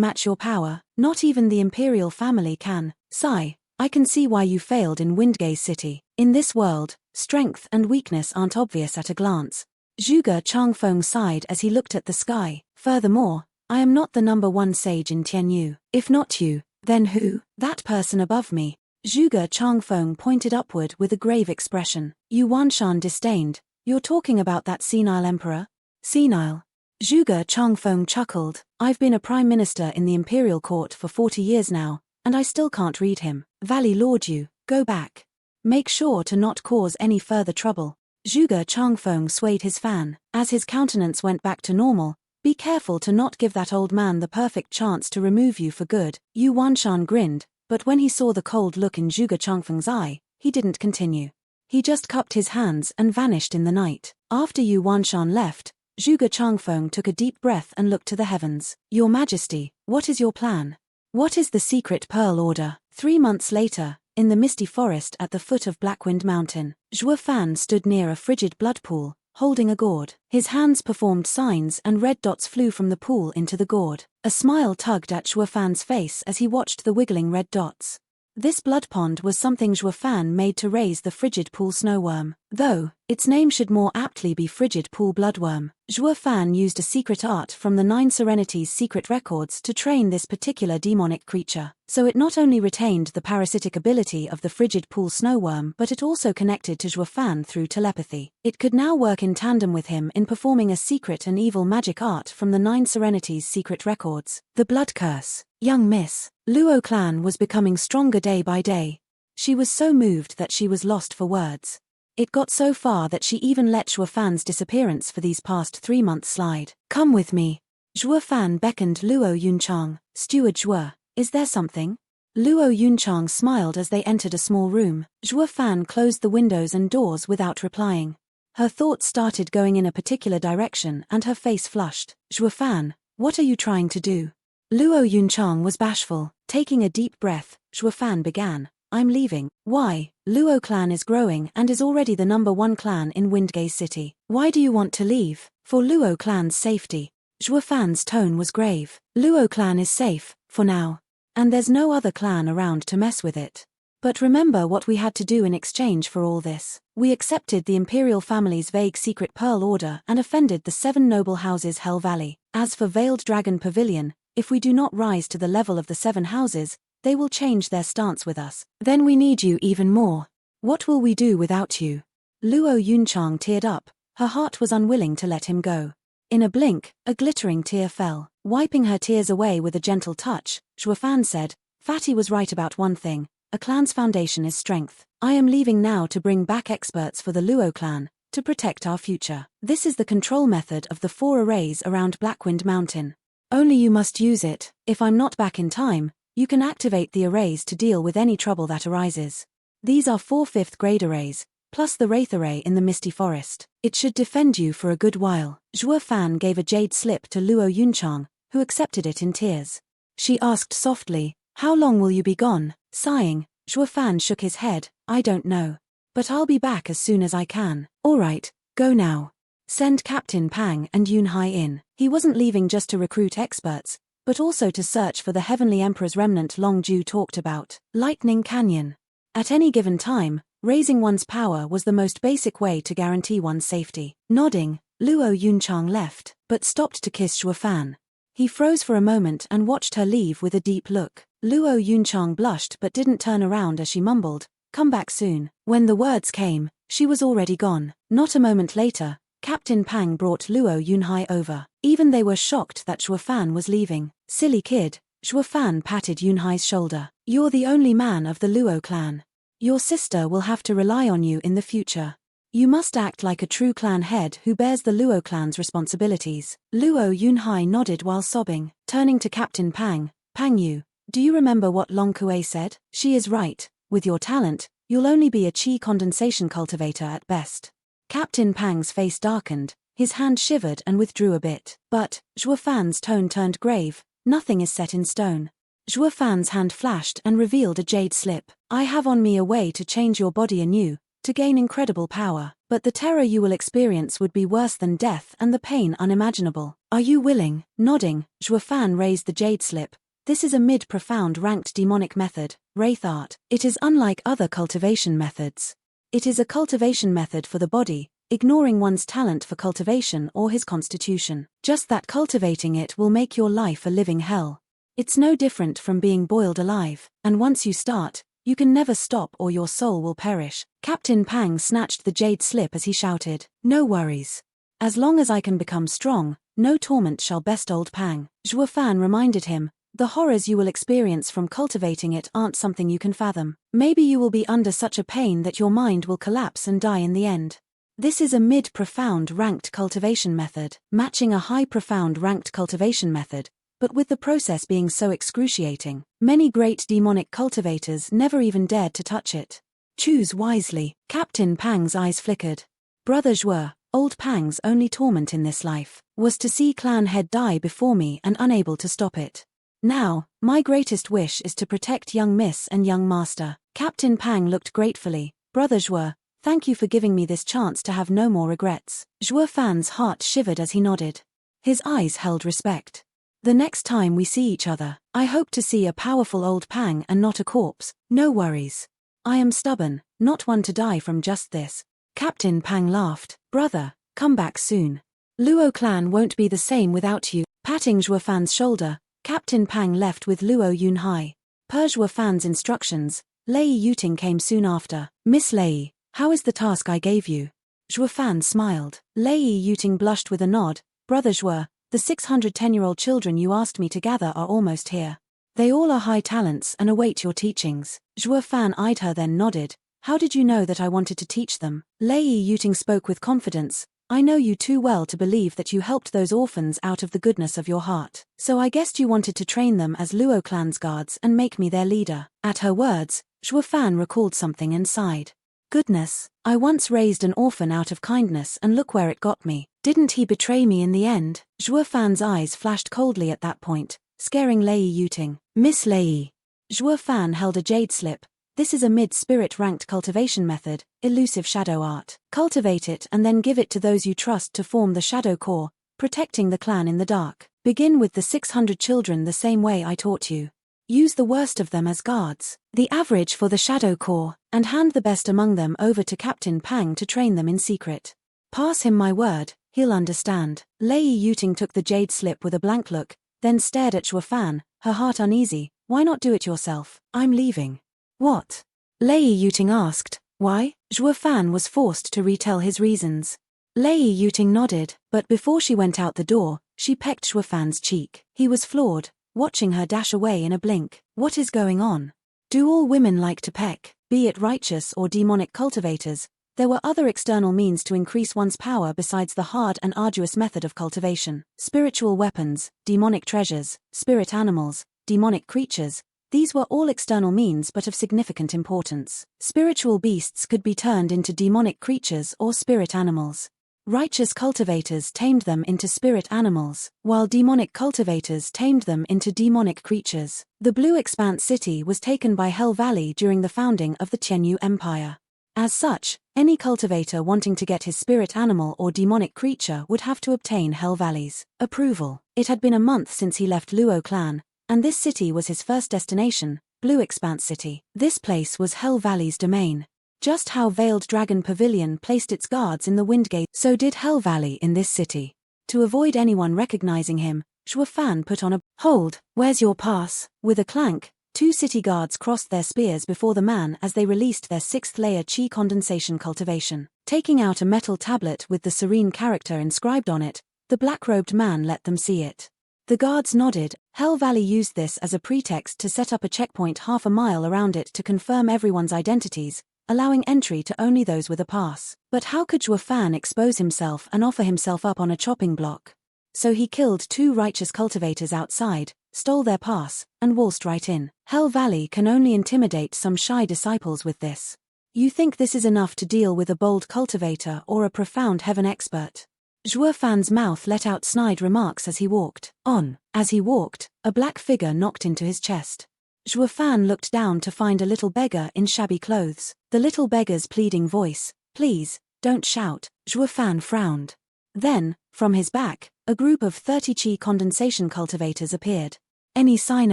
match your power? Not even the imperial family can. Sigh. I can see why you failed in Windgaze City. In this world, strength and weakness aren't obvious at a glance. Zhuge Changfeng sighed as he looked at the sky. Furthermore, I am not the #1 sage in Tianyu. If not you, then who? That person above me. Zhuge Changfeng pointed upward with a grave expression. Yu Wanshan disdained. You're talking about that senile emperor? Senile? Zhuge Changfeng chuckled. I've been a prime minister in the imperial court for 40 years now, and I still can't read him. Valley Lord Yu, go back. Make sure to not cause any further trouble. Zhuge Changfeng swayed his fan. As his countenance went back to normal, be careful to not give that old man the perfect chance to remove you for good. Yu Wanshan grinned, but when he saw the cold look in Zhuge Changfeng's eye, he didn't continue. He just cupped his hands and vanished in the night. After Yu Wanshan left, Zhuge Changfeng took a deep breath and looked to the heavens. Your Majesty, what is your plan? What is the secret Pearl Order? 3 months later, in the misty forest at the foot of Blackwind Mountain, Zhuge Fan stood near a frigid blood pool, holding a gourd. His hands performed signs and red dots flew from the pool into the gourd. A smile tugged at Zhuge Fan's face as he watched the wiggling red dots. This blood pond was something Zhuge Fan made to raise the frigid pool snowworm, though its name should more aptly be frigid pool bloodworm. Zhuge Fan used a secret art from the 9 Serenities secret records to train this particular demonic creature, so it not only retained the parasitic ability of the frigid pool snowworm but it also connected to Zhuge Fan through telepathy. It could now work in tandem with him in performing a secret and evil magic art from the 9 Serenities secret records. The blood curse. Young Miss Luo clan was becoming stronger day by day. She was so moved that she was lost for words. It got so far that she even let Zhuge Fan's disappearance for these past 3 months slide. Come with me. Zhuge Fan beckoned Luo Yunchang. Steward Zhuge, is there something? Luo Yunchang smiled as they entered a small room. Zhuge Fan closed the windows and doors without replying. Her thoughts started going in a particular direction and her face flushed. Zhuge Fan, what are you trying to do? Luo Yunchang was bashful. Taking a deep breath, Zhuge Fan began. I'm leaving. Why? Luo clan is growing and is already the #1 clan in Windgaze City. Why do you want to leave? For Luo clan's safety. Zhuge Fan's tone was grave. Luo clan is safe, for now. And there's no other clan around to mess with it. But remember what we had to do in exchange for all this. We accepted the imperial family's vague secret Pearl Order and offended the 7 noble houses Hell Valley. As for Veiled Dragon Pavilion, if we do not rise to the level of the 7 houses, they will change their stance with us. Then we need you even more. What will we do without you? Luo Yunchang teared up. Her heart was unwilling to let him go. In a blink, a glittering tear fell. Wiping her tears away with a gentle touch, Zhuge Fan said, Fatty was right about one thing. A clan's foundation is strength. I am leaving now to bring back experts for the Luo clan, to protect our future. This is the control method of the 4 arrays around Blackwind Mountain. Only you must use it. If I'm not back in time, you can activate the arrays to deal with any trouble that arises. These are 4 5th grade arrays, plus the Wraith array in the Misty Forest. It should defend you for a good while. Zhuge Fan gave a jade slip to Luo Yunchang, who accepted it in tears. She asked softly, how long will you be gone? Sighing, Zhuge Fan shook his head, I don't know. But I'll be back as soon as I can. All right, go now. Send Captain Pang and Yunhai in. He wasn't leaving just to recruit experts, but also to search for the Heavenly Emperor's remnant Long Ju talked about. Lightning Canyon. At any given time, raising one's power was the most basic way to guarantee one's safety. Nodding, Luo Yunchang left, but stopped to kiss Zhuge Fan. He froze for a moment and watched her leave with a deep look. Luo Yunchang blushed but didn't turn around as she mumbled, come back soon. When the words came, she was already gone. Not a moment later, Captain Pang brought Luo Yunhai over. Even they were shocked that Shuo Fan was leaving. Silly kid, Shuo Fan patted Yunhai's shoulder. You're the only man of the Luo clan. Your sister will have to rely on you in the future. You must act like a true clan head who bears the Luo clan's responsibilities. Luo Yunhai nodded while sobbing. Turning to Captain Pang, Pang Yu, do you remember what Long Kuei said? She is right. With your talent, you'll only be a qi condensation cultivator at best. Captain Pang's face darkened, his hand shivered and withdrew a bit. But, Shuo Fan's tone turned grave, nothing is set in stone. Shuo Fan's hand flashed and revealed a jade slip. I have on me a way to change your body anew, to gain incredible power, but the terror you will experience would be worse than death and the pain unimaginable. Are you willing? Nodding, Shuo Fan raised the jade slip. This is a mid-profound ranked demonic method, Wraith Art. It is unlike other cultivation methods. It is a cultivation method for the body, ignoring one's talent for cultivation or his constitution. Just that cultivating it will make your life a living hell. It's no different from being boiled alive, and once you start, you can never stop or your soul will perish. Captain Pang snatched the jade slip as he shouted, no worries. As long as I can become strong, no torment shall best old Pang. Shuo Fan reminded him, the horrors you will experience from cultivating it aren't something you can fathom. Maybe you will be under such a pain that your mind will collapse and die in the end. This is a mid-profound ranked cultivation method, matching a high-profound ranked cultivation method, but with the process being so excruciating, many great demonic cultivators never even dared to touch it. Choose wisely. Captain Pang's eyes flickered. Brother Zhuo, old Pang's only torment in this life was to see clan head die before me and unable to stop it. Now, my greatest wish is to protect young miss and young master. Captain Pang looked gratefully. Brother Zhuo, thank you for giving me this chance to have no more regrets. Zhuo Fan's heart shivered as he nodded. His eyes held respect. The next time we see each other, I hope to see a powerful old Pang and not a corpse. No worries. I am stubborn, not one to die from just this. Captain Pang laughed. Brother, come back soon. Luo clan won't be the same without you. Patting Zhuo Fan's shoulder, Captain Pang left with Luo Yunhai. Per Zhuo Fan's instructions, Lei Yuting came soon after. Miss Lei, how is the task I gave you? Zhuo Fan smiled. Lei Yuting blushed with a nod. Brother Zhuo, the 610-year-old children you asked me to gather are almost here. They all are high talents and await your teachings. Zhuo Fan eyed her then nodded. How did you know that I wanted to teach them? Lei Yuting spoke with confidence. I know you too well to believe that you helped those orphans out of the goodness of your heart. So I guessed you wanted to train them as Luo clan's guards and make me their leader. At her words, Zhuo Fan recalled something and sighed. Goodness, I once raised an orphan out of kindness and look where it got me. Didn't he betray me in the end? Zhuo Fan's eyes flashed coldly at that point, scaring Lei Yuting. Miss Lei. Zhuo Fan held a jade slip. This is a mid-spirit ranked cultivation method, elusive shadow art. Cultivate it and then give it to those you trust to form the shadow core, protecting the clan in the dark. Begin with the 600 children the same way I taught you. Use the worst of them as guards, the average for the shadow core, and hand the best among them over to Captain Pang to train them in secret. Pass him my word, he'll understand. Lei Yuting took the jade slip with a blank look, then stared at Zhuo Fan, her heart uneasy. Why not do it yourself? I'm leaving. What? Lei Yuting asked. Why? Zhuo Fan was forced to retell his reasons. Lei Yuting nodded, but before she went out the door, she pecked Zhuo Fan's cheek. He was floored, watching her dash away in a blink. What is going on? Do all women like to peck? Be it righteous or demonic cultivators, there were other external means to increase one's power besides the hard and arduous method of cultivation. Spiritual weapons, demonic treasures, spirit animals, demonic creatures, these were all external means but of significant importance. Spiritual beasts could be turned into demonic creatures or spirit animals. Righteous cultivators tamed them into spirit animals, while demonic cultivators tamed them into demonic creatures. The Blue Expanse City was taken by Hell Valley during the founding of the Tianyu Empire. As such, any cultivator wanting to get his spirit animal or demonic creature would have to obtain Hell Valley's approval. It had been a month since he left Luo clan, and this city was his first destination, Blue Expanse City. This place was Hell Valley's domain. Just how Veiled Dragon Pavilion placed its guards in the Windgate, so did Hell Valley in this city. To avoid anyone recognizing him, Zhuo Fan put on a hold. Where's your pass? With a clank, Two city guards crossed their spears before the man as they released their 6th-layer chi condensation cultivation. Taking out a metal tablet with the serene character inscribed on it, the black-robed man let them see it. The guards nodded. Hell Valley used this as a pretext to set up a checkpoint half a mile around it to confirm everyone's identities, allowing entry to only those with a pass. But how could Zhuo Fan expose himself and offer himself up on a chopping block? So he killed 2 righteous cultivators outside, stole their pass, and waltzed right in. Hell Valley can only intimidate some shy disciples with this. You think this is enough to deal with a bold cultivator or a profound heaven expert? Zhuo Fan's mouth let out snide remarks as he walked on. As he walked, a black figure knocked into his chest. Zhuo Fan looked down to find a little beggar in shabby clothes. The little beggar's pleading voice, "Please, don't shout." Zhuo Fan frowned. Then, from his back, a group of 30 chi condensation cultivators appeared. "Any sign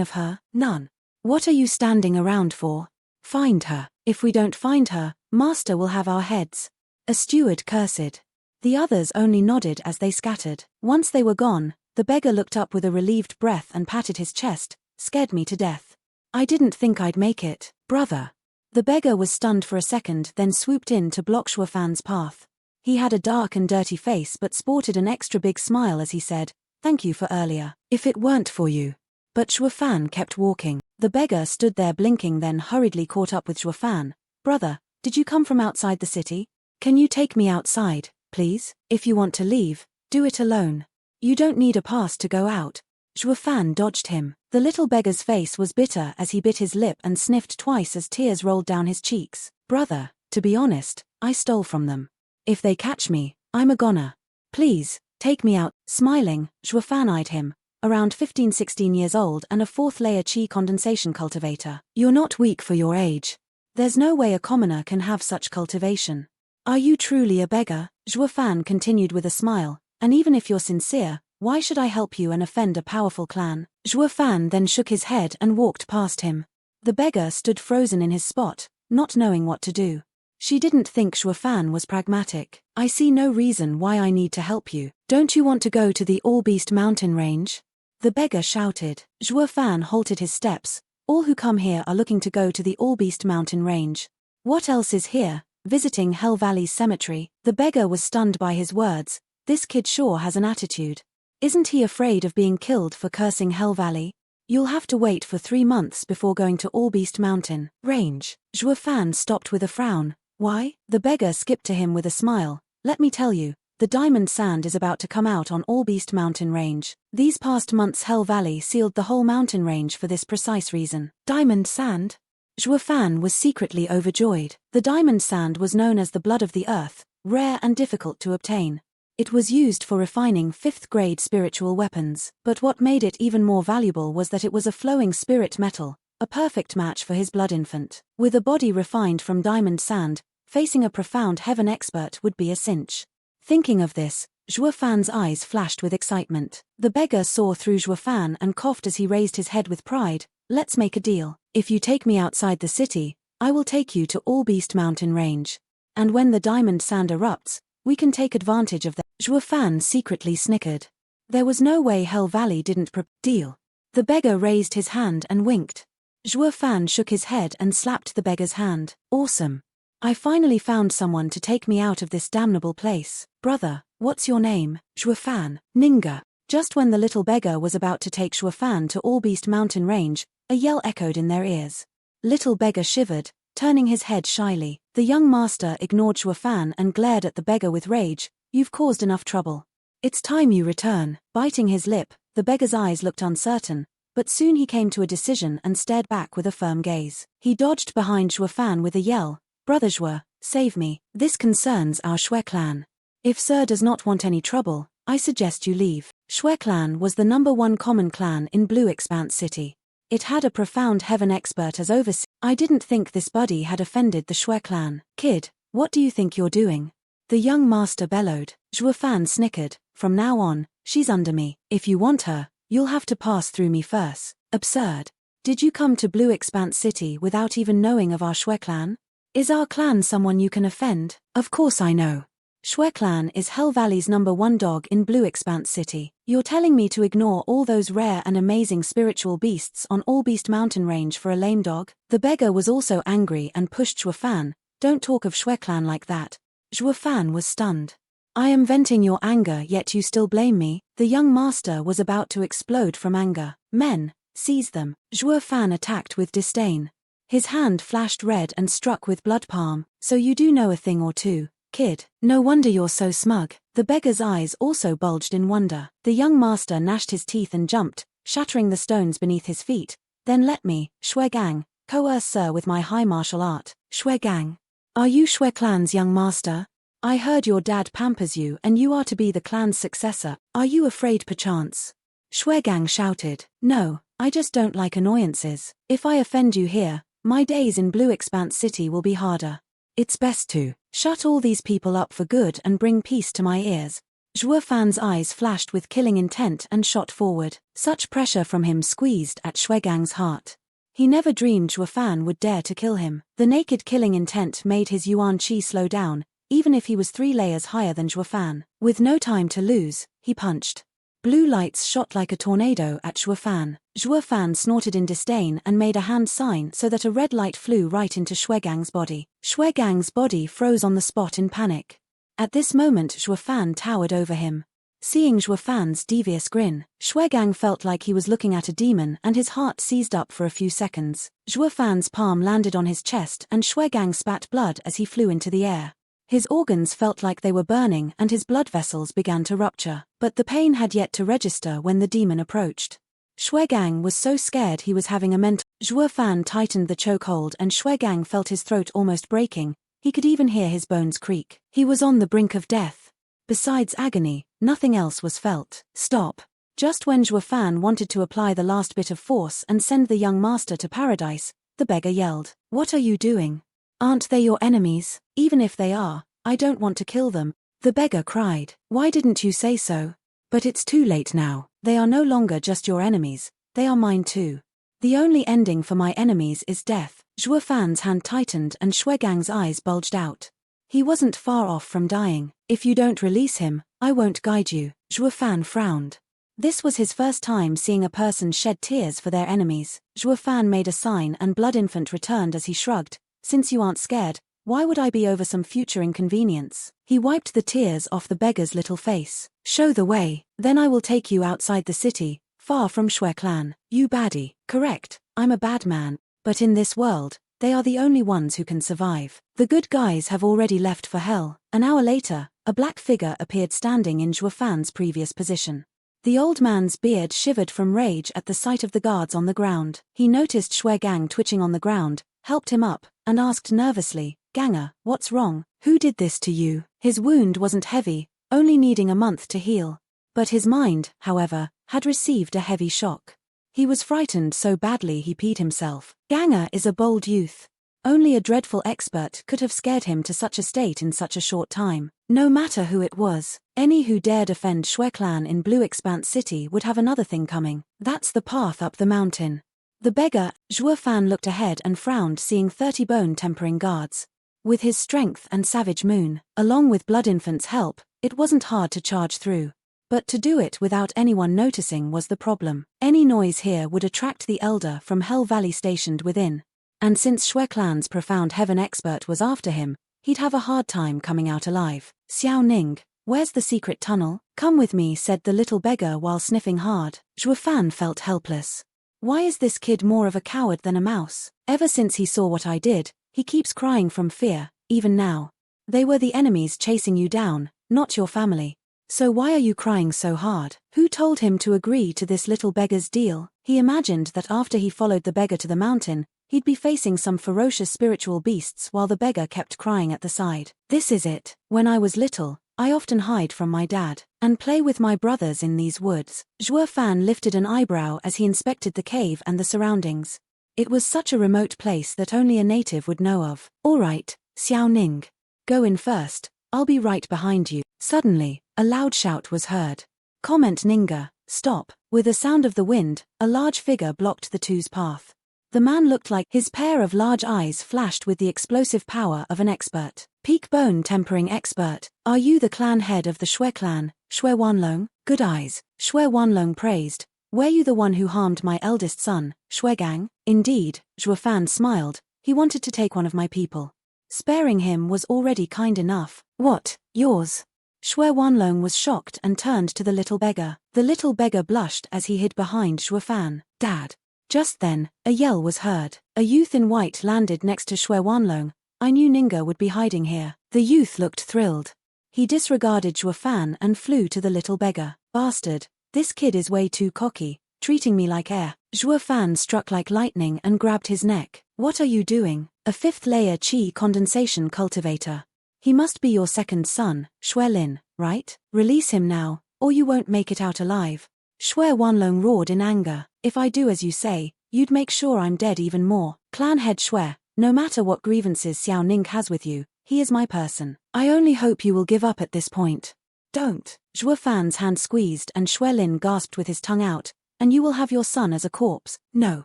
of her?" "None." "What are you standing around for?" "Find her. If we don't find her, Master will have our heads." A steward cursed. The others only nodded as they scattered. Once they were gone, the beggar looked up with a relieved breath and patted his chest. "Scared me to death. I didn't think I'd make it, brother." The beggar was stunned for a second, then swooped in to block Zhuo Fan's path. He had a dark and dirty face but sported an extra big smile as he said, "Thank you for earlier. If it weren't for you." But Zhuo Fan kept walking. The beggar stood there blinking, then hurriedly caught up with Zhuo Fan. "Brother, did you come from outside the city? Can you take me outside, please? If you want to leave, do it alone. You don't need a pass to go out." Zhuo Fan dodged him. The little beggar's face was bitter as he bit his lip and sniffed twice as tears rolled down his cheeks. "Brother, to be honest, I stole from them. If they catch me, I'm a goner. Please, take me out." Smiling, Zhuo Fan eyed him, around 15-16 years old and a 4th-layer chi condensation cultivator. "You're not weak for your age. There's no way a commoner can have such cultivation. Are you truly a beggar?" Zhuo Fan continued with a smile, "And even if you're sincere, why should I help you and offend a powerful clan?" Zhuo Fan then shook his head and walked past him. The beggar stood frozen in his spot, not knowing what to do. She didn't think Zhuo Fan was pragmatic. "I see no reason why I need to help you. Don't you want to go to the All-Beast mountain range?" The beggar shouted. Zhuo Fan halted his steps. "All who come here are looking to go to the All-Beast mountain range. What else is here? Visiting Hell Valley's cemetery?" The beggar was stunned by his words. This kid sure has an attitude. Isn't he afraid of being killed for cursing Hell Valley? "You'll have to wait for 3 months before going to All-Beast mountain range." Zhuo Fan stopped with a frown. "Why?" The beggar skipped to him with a smile. "Let me tell you, the diamond sand is about to come out on All-Beast mountain range. These past months Hell Valley sealed the whole mountain range for this precise reason." "Diamond sand?" Zhuo Fan was secretly overjoyed. The diamond sand was known as the blood of the earth, rare and difficult to obtain. It was used for refining 5th-grade spiritual weapons. But what made it even more valuable was that it was a flowing spirit metal, a perfect match for his blood infant. With a body refined from diamond sand, facing a profound heaven expert would be a cinch. Thinking of this, Zhuo Fan's eyes flashed with excitement. The beggar saw through Zhuo Fan and coughed as he raised his head with pride. "Let's make a deal. If you take me outside the city, I will take you to All-Beast mountain range. And when the diamond sand erupts, we can take advantage of that." Zhuo Fan secretly snickered. There was no way Hell Valley didn't deal. The beggar raised his hand and winked. Zhuo Fan shook his head and slapped the beggar's hand. "Awesome. I finally found someone to take me out of this damnable place. Brother, what's your name?" "Zhuo Fan." "Ninga." Just when the little beggar was about to take Zhuo Fan to All-Beast mountain range, a yell echoed in their ears. Little beggar shivered, turning his head shyly. The young master ignored Zhuo Fan and glared at the beggar with rage. "You've caused enough trouble. It's time you return." Biting his lip, the beggar's eyes looked uncertain, but soon he came to a decision and stared back with a firm gaze. He dodged behind Zhuo Fan with a yell. "Brother Zhuo, save me. This concerns our Shui clan. If Sir does not want any trouble, I suggest you leave." Shui clan was the #1 common clan in Blue Expanse City. It had a profound heaven expert as overseer. I didn't think this buddy had offended the Shui clan. "Kid, what do you think you're doing?" The young master bellowed. Zhuo Fan snickered. "From now on, she's under me. If you want her, you'll have to pass through me first." "Absurd. Did you come to Blue Expanse City without even knowing of our Shui clan? Is our clan someone you can offend?" "Of course I know. Shui Clan is Hell Valley's #1 dog in Blue Expanse City. You're telling me to ignore all those rare and amazing spiritual beasts on All Beast Mountain Range for a lame dog? The beggar was also angry and pushed Shui Fan. Don't talk of Shui Clan like that. Shui Fan was stunned. I am venting your anger, yet you still blame me. The young master was about to explode from anger. Men, seize them. Shui Fan attacked with disdain. His hand flashed red and struck with blood palm. So you do know a thing or two, kid. No wonder you're so smug. The beggar's eyes also bulged in wonder. The young master gnashed his teeth and jumped, shattering the stones beneath his feet. Then let me, Shui Gang, coerce sir with my high martial art. Shui Gang. Are you Shui Clan's young master? I heard your dad pampers you and you are to be the clan's successor. Are you afraid perchance? Shui Gang shouted. No, I just don't like annoyances. If I offend you here, my days in Blue Expanse City will be harder. It's best to shut all these people up for good and bring peace to my ears. Shui Fan's eyes flashed with killing intent and shot forward. Such pressure from him squeezed at Shui Gang's heart. He never dreamed Shui Fan would dare to kill him. The naked killing intent made his Yuan Qi slow down, even if he was 3 layers higher than Shui Fan. With no time to lose, he punched. Blue lights shot like a tornado at Shui Fan. Shui Fan snorted in disdain and made a hand sign so that a red light flew right into Shui Gang's body. Shui Gang's body froze on the spot in panic. At this moment Shui Fan towered over him. Seeing Shui Fan's devious grin, Shui Gang felt like he was looking at a demon and his heart seized up for a few seconds. Shui Fan's palm landed on his chest and Shui Gang spat blood as he flew into the air. His organs felt like they were burning and his blood vessels began to rupture, but the pain had yet to register when the demon approached. Shui Gang was so scared he was having a mental. Shui Fan tightened the chokehold and Shui Gang felt his throat almost breaking. He could even hear his bones creak. He was on the brink of death. Besides agony, nothing else was felt. Stop. Just when Shui Fan wanted to apply the last bit of force and send the young master to paradise, the beggar yelled. What are you doing? Aren't they your enemies? Even if they are, I don't want to kill them. The beggar cried. Why didn't you say so? But it's too late now. They are no longer just your enemies, they are mine too. The only ending for my enemies is death. Shui Fan's hand tightened and Shui Gang's eyes bulged out. He wasn't far off from dying. If you don't release him, I won't guide you. Shui Fan frowned. This was his first time seeing a person shed tears for their enemies. Shui Fan made a sign and Blood Infant returned as he shrugged. Since you aren't scared, why would I be over some future inconvenience? He wiped the tears off the beggar's little face. Show the way, then I will take you outside the city, far from Shui Clan. You baddie. Correct, I'm a bad man, but in this world, they are the only ones who can survive. The good guys have already left for hell. An hour later, a black figure appeared standing in Shui Fan's previous position. The old man's beard shivered from rage at the sight of the guards on the ground. He noticed Shui Gang twitching on the ground, helped him up, and asked nervously, Ganger, what's wrong? Who did this to you? His wound wasn't heavy, only needing a month to heal. But his mind, however, had received a heavy shock. He was frightened so badly he peed himself. Ganger is a bold youth. Only a dreadful expert could have scared him to such a state in such a short time. No matter who it was, any who dared offend Shui Clan in Blue Expanse City would have another thing coming. That's the path up the mountain. The beggar, Shui Fan looked ahead and frowned seeing 30 bone-tempering guards. With his strength and savage moon, along with Blood Infant's help, it wasn't hard to charge through. But to do it without anyone noticing was the problem. Any noise here would attract the elder from Hell Valley stationed within. And since Shui Clan's profound heaven expert was after him, he'd have a hard time coming out alive. Xiao Ning, where's the secret tunnel? Come with me, said the little beggar while sniffing hard. Shui Fan felt helpless. Why is this kid more of a coward than a mouse? Ever since he saw what I did, he keeps crying from fear, even now. They were the enemies chasing you down, not your family. So why are you crying so hard? Who told him to agree to this little beggar's deal? He imagined that after he followed the beggar to the mountain, he'd be facing some ferocious spiritual beasts while the beggar kept crying at the side. This is it. When I was little, I often hide from my dad and play with my brothers in these woods. Shui Fan lifted an eyebrow as he inspected the cave and the surroundings. It was such a remote place that only a native would know of. All right, Xiao Ning. Go in first, I'll be right behind you. Suddenly, a loud shout was heard. Comment Ninga, stop. With a sound of the wind, a large figure blocked the two's path. The man looked like his pair of large eyes flashed with the explosive power of an expert. Peak bone tempering expert, are you the clan head of the Shui clan, Shui Wanlong? Good eyes, Shui Wanlong praised. Were you the one who harmed my eldest son, Shui Gang? Indeed, Zhuo Fan smiled, he wanted to take one of my people. Sparing him was already kind enough. What, yours? Shui Wanlong was shocked and turned to the little beggar. The little beggar blushed as he hid behind Zhuo Fan. Dad. Just then, a yell was heard. A youth in white landed next to Shui Wanlong. I knew Ninga would be hiding here. The youth looked thrilled. He disregarded Zhuo Fan and flew to the little beggar. Bastard, this kid is way too cocky, treating me like air. Zhuo Fan struck like lightning and grabbed his neck. What are you doing? A fifth layer qi condensation cultivator. He must be your second son, Shui Lin, right? Release him now, or you won't make it out alive. Shui Wanlong roared in anger. If I do as you say, you'd make sure I'm dead even more. Clan head Shui, no matter what grievances Xiao Ning has with you, he is my person. I only hope you will give up at this point. Don't. Zhuo Fan's hand squeezed and Shui Lin gasped with his tongue out, and you will have your son as a corpse. No.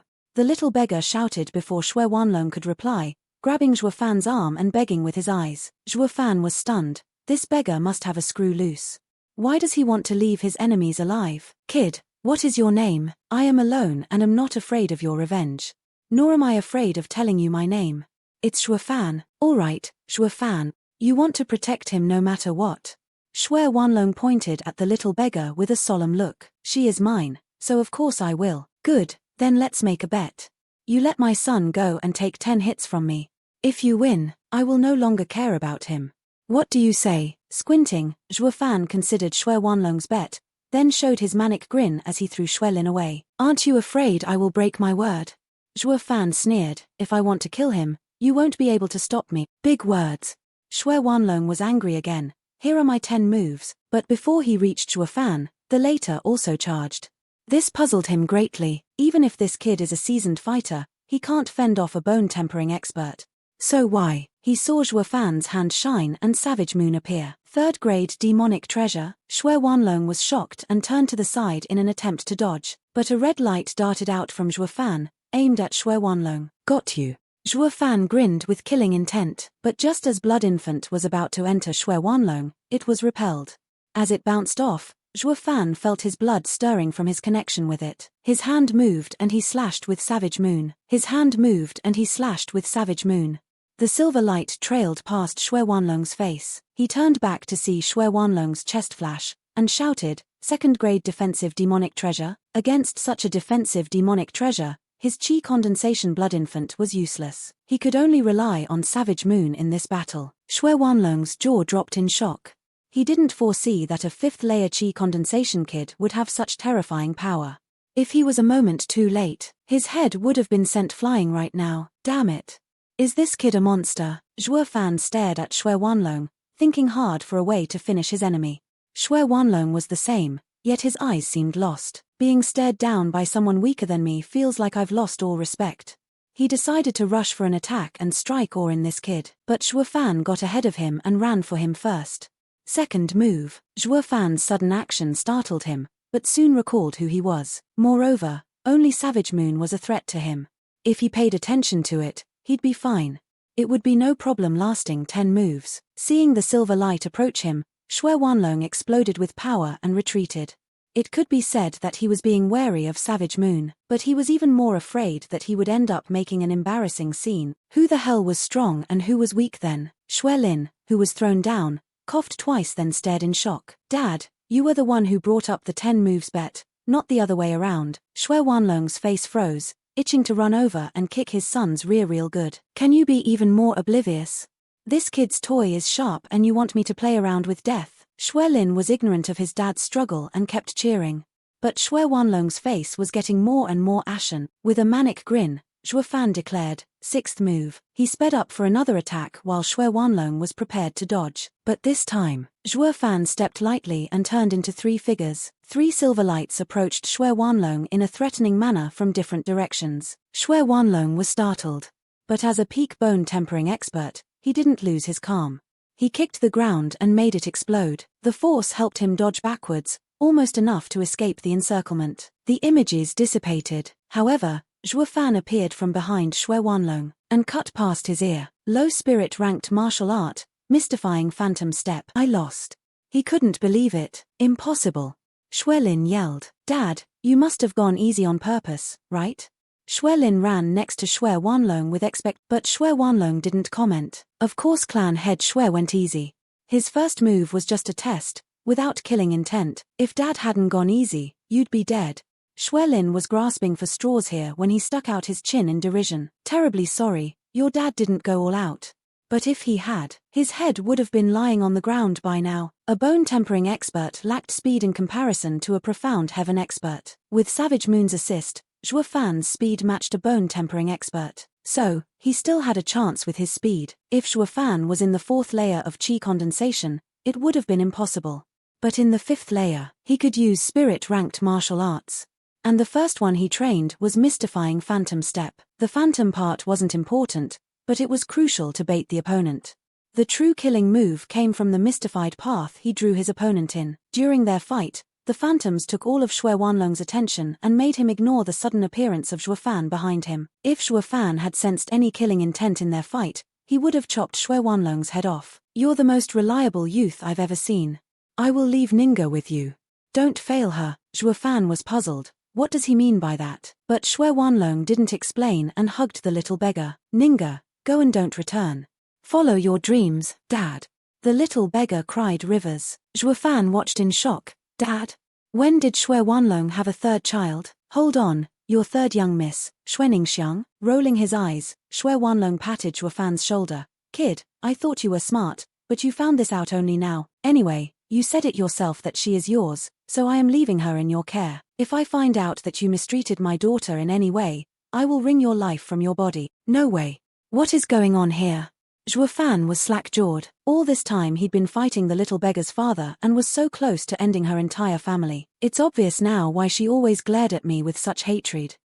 The little beggar shouted before Shui Wanlong could reply, grabbing Zhuo Fan's arm and begging with his eyes. Zhuo Fan was stunned. This beggar must have a screw loose. Why does he want to leave his enemies alive? Kid, what is your name? I am alone and am not afraid of your revenge. Nor am I afraid of telling you my name. It's Zhuo Fan. All right, Zhuo Fan. You want to protect him no matter what. Shui Wanlong pointed at the little beggar with a solemn look. She is mine, so of course I will. Good, then let's make a bet. You let my son go and take 10 hits from me. If you win, I will no longer care about him. What do you say? Squinting, Zhuo Fan considered Shui Wanlong's bet, then showed his manic grin as he threw Shui Lin away. Aren't you afraid I will break my word? Zhuo Fan sneered, if I want to kill him, you won't be able to stop me. Big words. Shui Wanlong was angry again. Here are my 10 moves, but before he reached Zhuo Fan, the later also charged. This puzzled him greatly. Even if this kid is a seasoned fighter, he can't fend off a bone tempering expert. So why? He saw Zhuo Fan's hand shine and Savage Moon appear. Third grade demonic treasure. Shui Wanlong was shocked and turned to the side in an attempt to dodge, but a red light darted out from Zhuo Fan, aimed at Shui Wanlong. Got you. Zhuo Fan grinned with killing intent, but just as Blood Infant was about to enter Shui Wanlong, it was repelled. As it bounced off, Zhuo Fan felt his blood stirring from his connection with it. His hand moved and he slashed with Savage Moon. His hand moved and he slashed with Savage Moon. The silver light trailed past Shui Wanlong's face. He turned back to see Shui Wanlong's chest flash, and shouted, second grade defensive demonic treasure. Against such a defensive demonic treasure, his qi condensation Blood Infant was useless. He could only rely on Savage Moon in this battle. Shui Wanlong's jaw dropped in shock. He didn't foresee that a fifth layer qi condensation kid would have such terrifying power. If he was a moment too late, his head would have been sent flying right now. Damn it. Is this kid a monster? Zhuo Fan stared at Shui Wanlong, thinking hard for a way to finish his enemy. Shui Wanlong was the same, yet his eyes seemed lost. Being stared down by someone weaker than me feels like I've lost all respect. He decided to rush for an attack and strike awe in this kid, but Zhuo Fan got ahead of him and ran for him first. Second move. Zhuo Fan's sudden action startled him, but soon recalled who he was. Moreover, only Savage Moon was a threat to him. If he paid attention to it, he'd be fine. It would be no problem lasting 10 moves. Seeing the silver light approach him, Shui Wanlong exploded with power and retreated. It could be said that he was being wary of Savage Moon, but he was even more afraid that he would end up making an embarrassing scene. Who the hell was strong and who was weak then? Shui Lin, who was thrown down, coughed twice then stared in shock. Dad, you were the one who brought up the 10 moves bet, not the other way around. Shui Wanlong's face froze, itching to run over and kick his son's rear real good. Can you be even more oblivious? This kid's toy is sharp and you want me to play around with death. Shui Lin was ignorant of his dad's struggle and kept cheering. But Shui Wanlong's face was getting more and more ashen. With a manic grin, Zhuo Fan declared, sixth move. He sped up for another attack while Shui Wanlong was prepared to dodge. But this time, Zhuo Fan stepped lightly and turned into 3 figures. 3 silver lights approached Shui Wanlong in a threatening manner from different directions. Shui Wanlong was startled. But as a peak bone tempering expert, he didn't lose his calm. He kicked the ground and made it explode. The force helped him dodge backwards, almost enough to escape the encirclement. The images dissipated. However, Zhuo Fan appeared from behind Xue Wanlong and cut past his ear. Low spirit ranked martial art, mystifying phantom step. I lost. He couldn't believe it. Impossible. Xuelin yelled. Dad, you must have gone easy on purpose, right? Xuelin ran next to Xue Wanlong with but Xue Wanlong didn't comment. Of course clan head Xue went easy. His first move was just a test, without killing intent. If Dad hadn't gone easy, you'd be dead. Xuelin was grasping for straws here when he stuck out his chin in derision. Terribly sorry, your dad didn't go all out. But if he had, his head would have been lying on the ground by now. A bone-tempering expert lacked speed in comparison to a profound heaven expert. With Savage Moon's assist, Zhuo Fan's speed matched a bone-tempering expert. So, he still had a chance with his speed. If Zhuo Fan was in the 4th layer of chi condensation, it would have been impossible. But in the 5th layer, he could use spirit-ranked martial arts. And the first one he trained was mystifying phantom step. The phantom part wasn't important, but it was crucial to bait the opponent. The true killing move came from the mystified path he drew his opponent in. During their fight, the phantoms took all of Xue Wanlong's attention and made him ignore the sudden appearance of Zhuo Fan behind him. If Zhuo Fan had sensed any killing intent in their fight, he would have chopped Xue Wanlong's head off. You're the most reliable youth I've ever seen. I will leave Ninga with you. Don't fail her. Zhuo Fan was puzzled. What does he mean by that? But Xue Wanlong didn't explain and hugged the little beggar. Ninga, go and don't return. Follow your dreams, Dad. The little beggar cried rivers. Zhuo Fan watched in shock. Dad? When did Xue Wanlong have a 3rd child? Hold on, your 3rd young miss, Xueningsiang. Rolling his eyes, Xue Wanlong patted Zhuo Fan's shoulder. Kid, I thought you were smart, but you found this out only now. Anyway, you said it yourself that she is yours, so I am leaving her in your care. If I find out that you mistreated my daughter in any way, I will wring your life from your body. No way. What is going on here? Zhuo Fan was slack-jawed. All this time he'd been fighting the little beggar's father and was so close to ending her entire family. It's obvious now why she always glared at me with such hatred.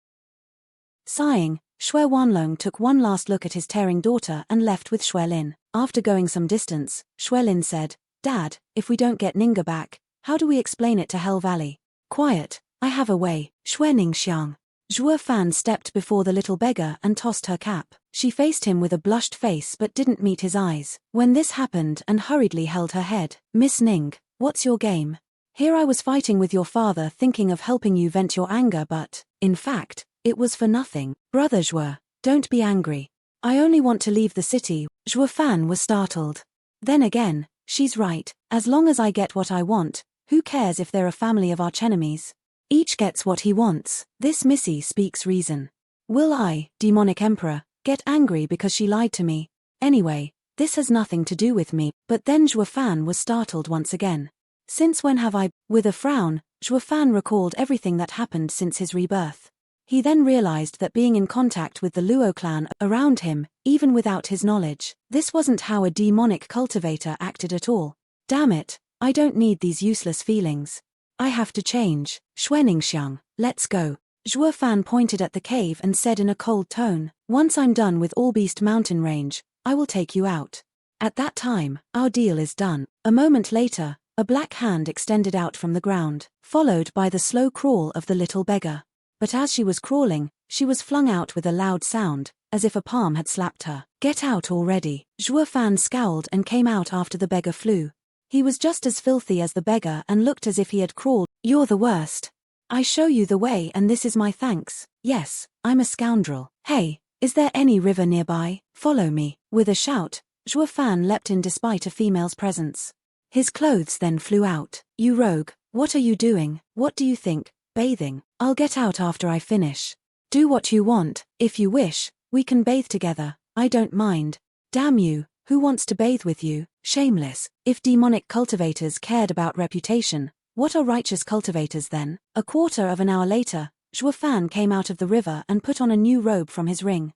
Sighing, Xue Wanlong took one last look at his tearing daughter and left with Xuelin. After going some distance, Xuelin said, Dad, if we don't get Ninga back, how do we explain it to Hell Valley? Quiet, I have a way. Xueningsiang. Zhuo Fan stepped before the little beggar and tossed her cap. She faced him with a blushed face but didn't meet his eyes. When this happened and hurriedly held her head. Miss Ning, what's your game? Here I was fighting with your father thinking of helping you vent your anger but, in fact, it was for nothing. Brother Zhuo, don't be angry. I only want to leave the city. Zhuo Fan was startled. Then again, she's right. As long as I get what I want, who cares if they're a family of archenemies? Each gets what he wants. This Missy speaks reason. Will I, demonic emperor, get angry because she lied to me? Anyway, this has nothing to do with me. But then Zhuo Fan was startled once again. Since when have I? With a frown, Zhuo Fan recalled everything that happened since his rebirth. He then realized that being in contact with the Luo clan around him, even without his knowledge, this wasn't how a demonic cultivator acted at all. Damn it, I don't need these useless feelings. I have to change. Xueningsiang, let's go. Zhuo Fan pointed at the cave and said in a cold tone, once I'm done with All Beast Mountain Range, I will take you out. At that time, our deal is done. A moment later, a black hand extended out from the ground, followed by the slow crawl of the little beggar. But as she was crawling, she was flung out with a loud sound, as if a palm had slapped her. Get out already. Zhuo Fan scowled and came out after the beggar flew. He was just as filthy as the beggar and looked as if he had crawled. You're the worst. I show you the way and this is my thanks. Yes, I'm a scoundrel. Hey, is there any river nearby? Follow me. With a shout, Zhuo Fan leapt in despite a female's presence. His clothes then flew out. You rogue, what are you doing? What do you think? Bathing? I'll get out after I finish. Do what you want. If you wish, we can bathe together. I don't mind. Damn you, who wants to bathe with you? Shameless. If demonic cultivators cared about reputation, what are righteous cultivators then? A quarter of an hour later, Zhuo Fan came out of the river and put on a new robe from his ring.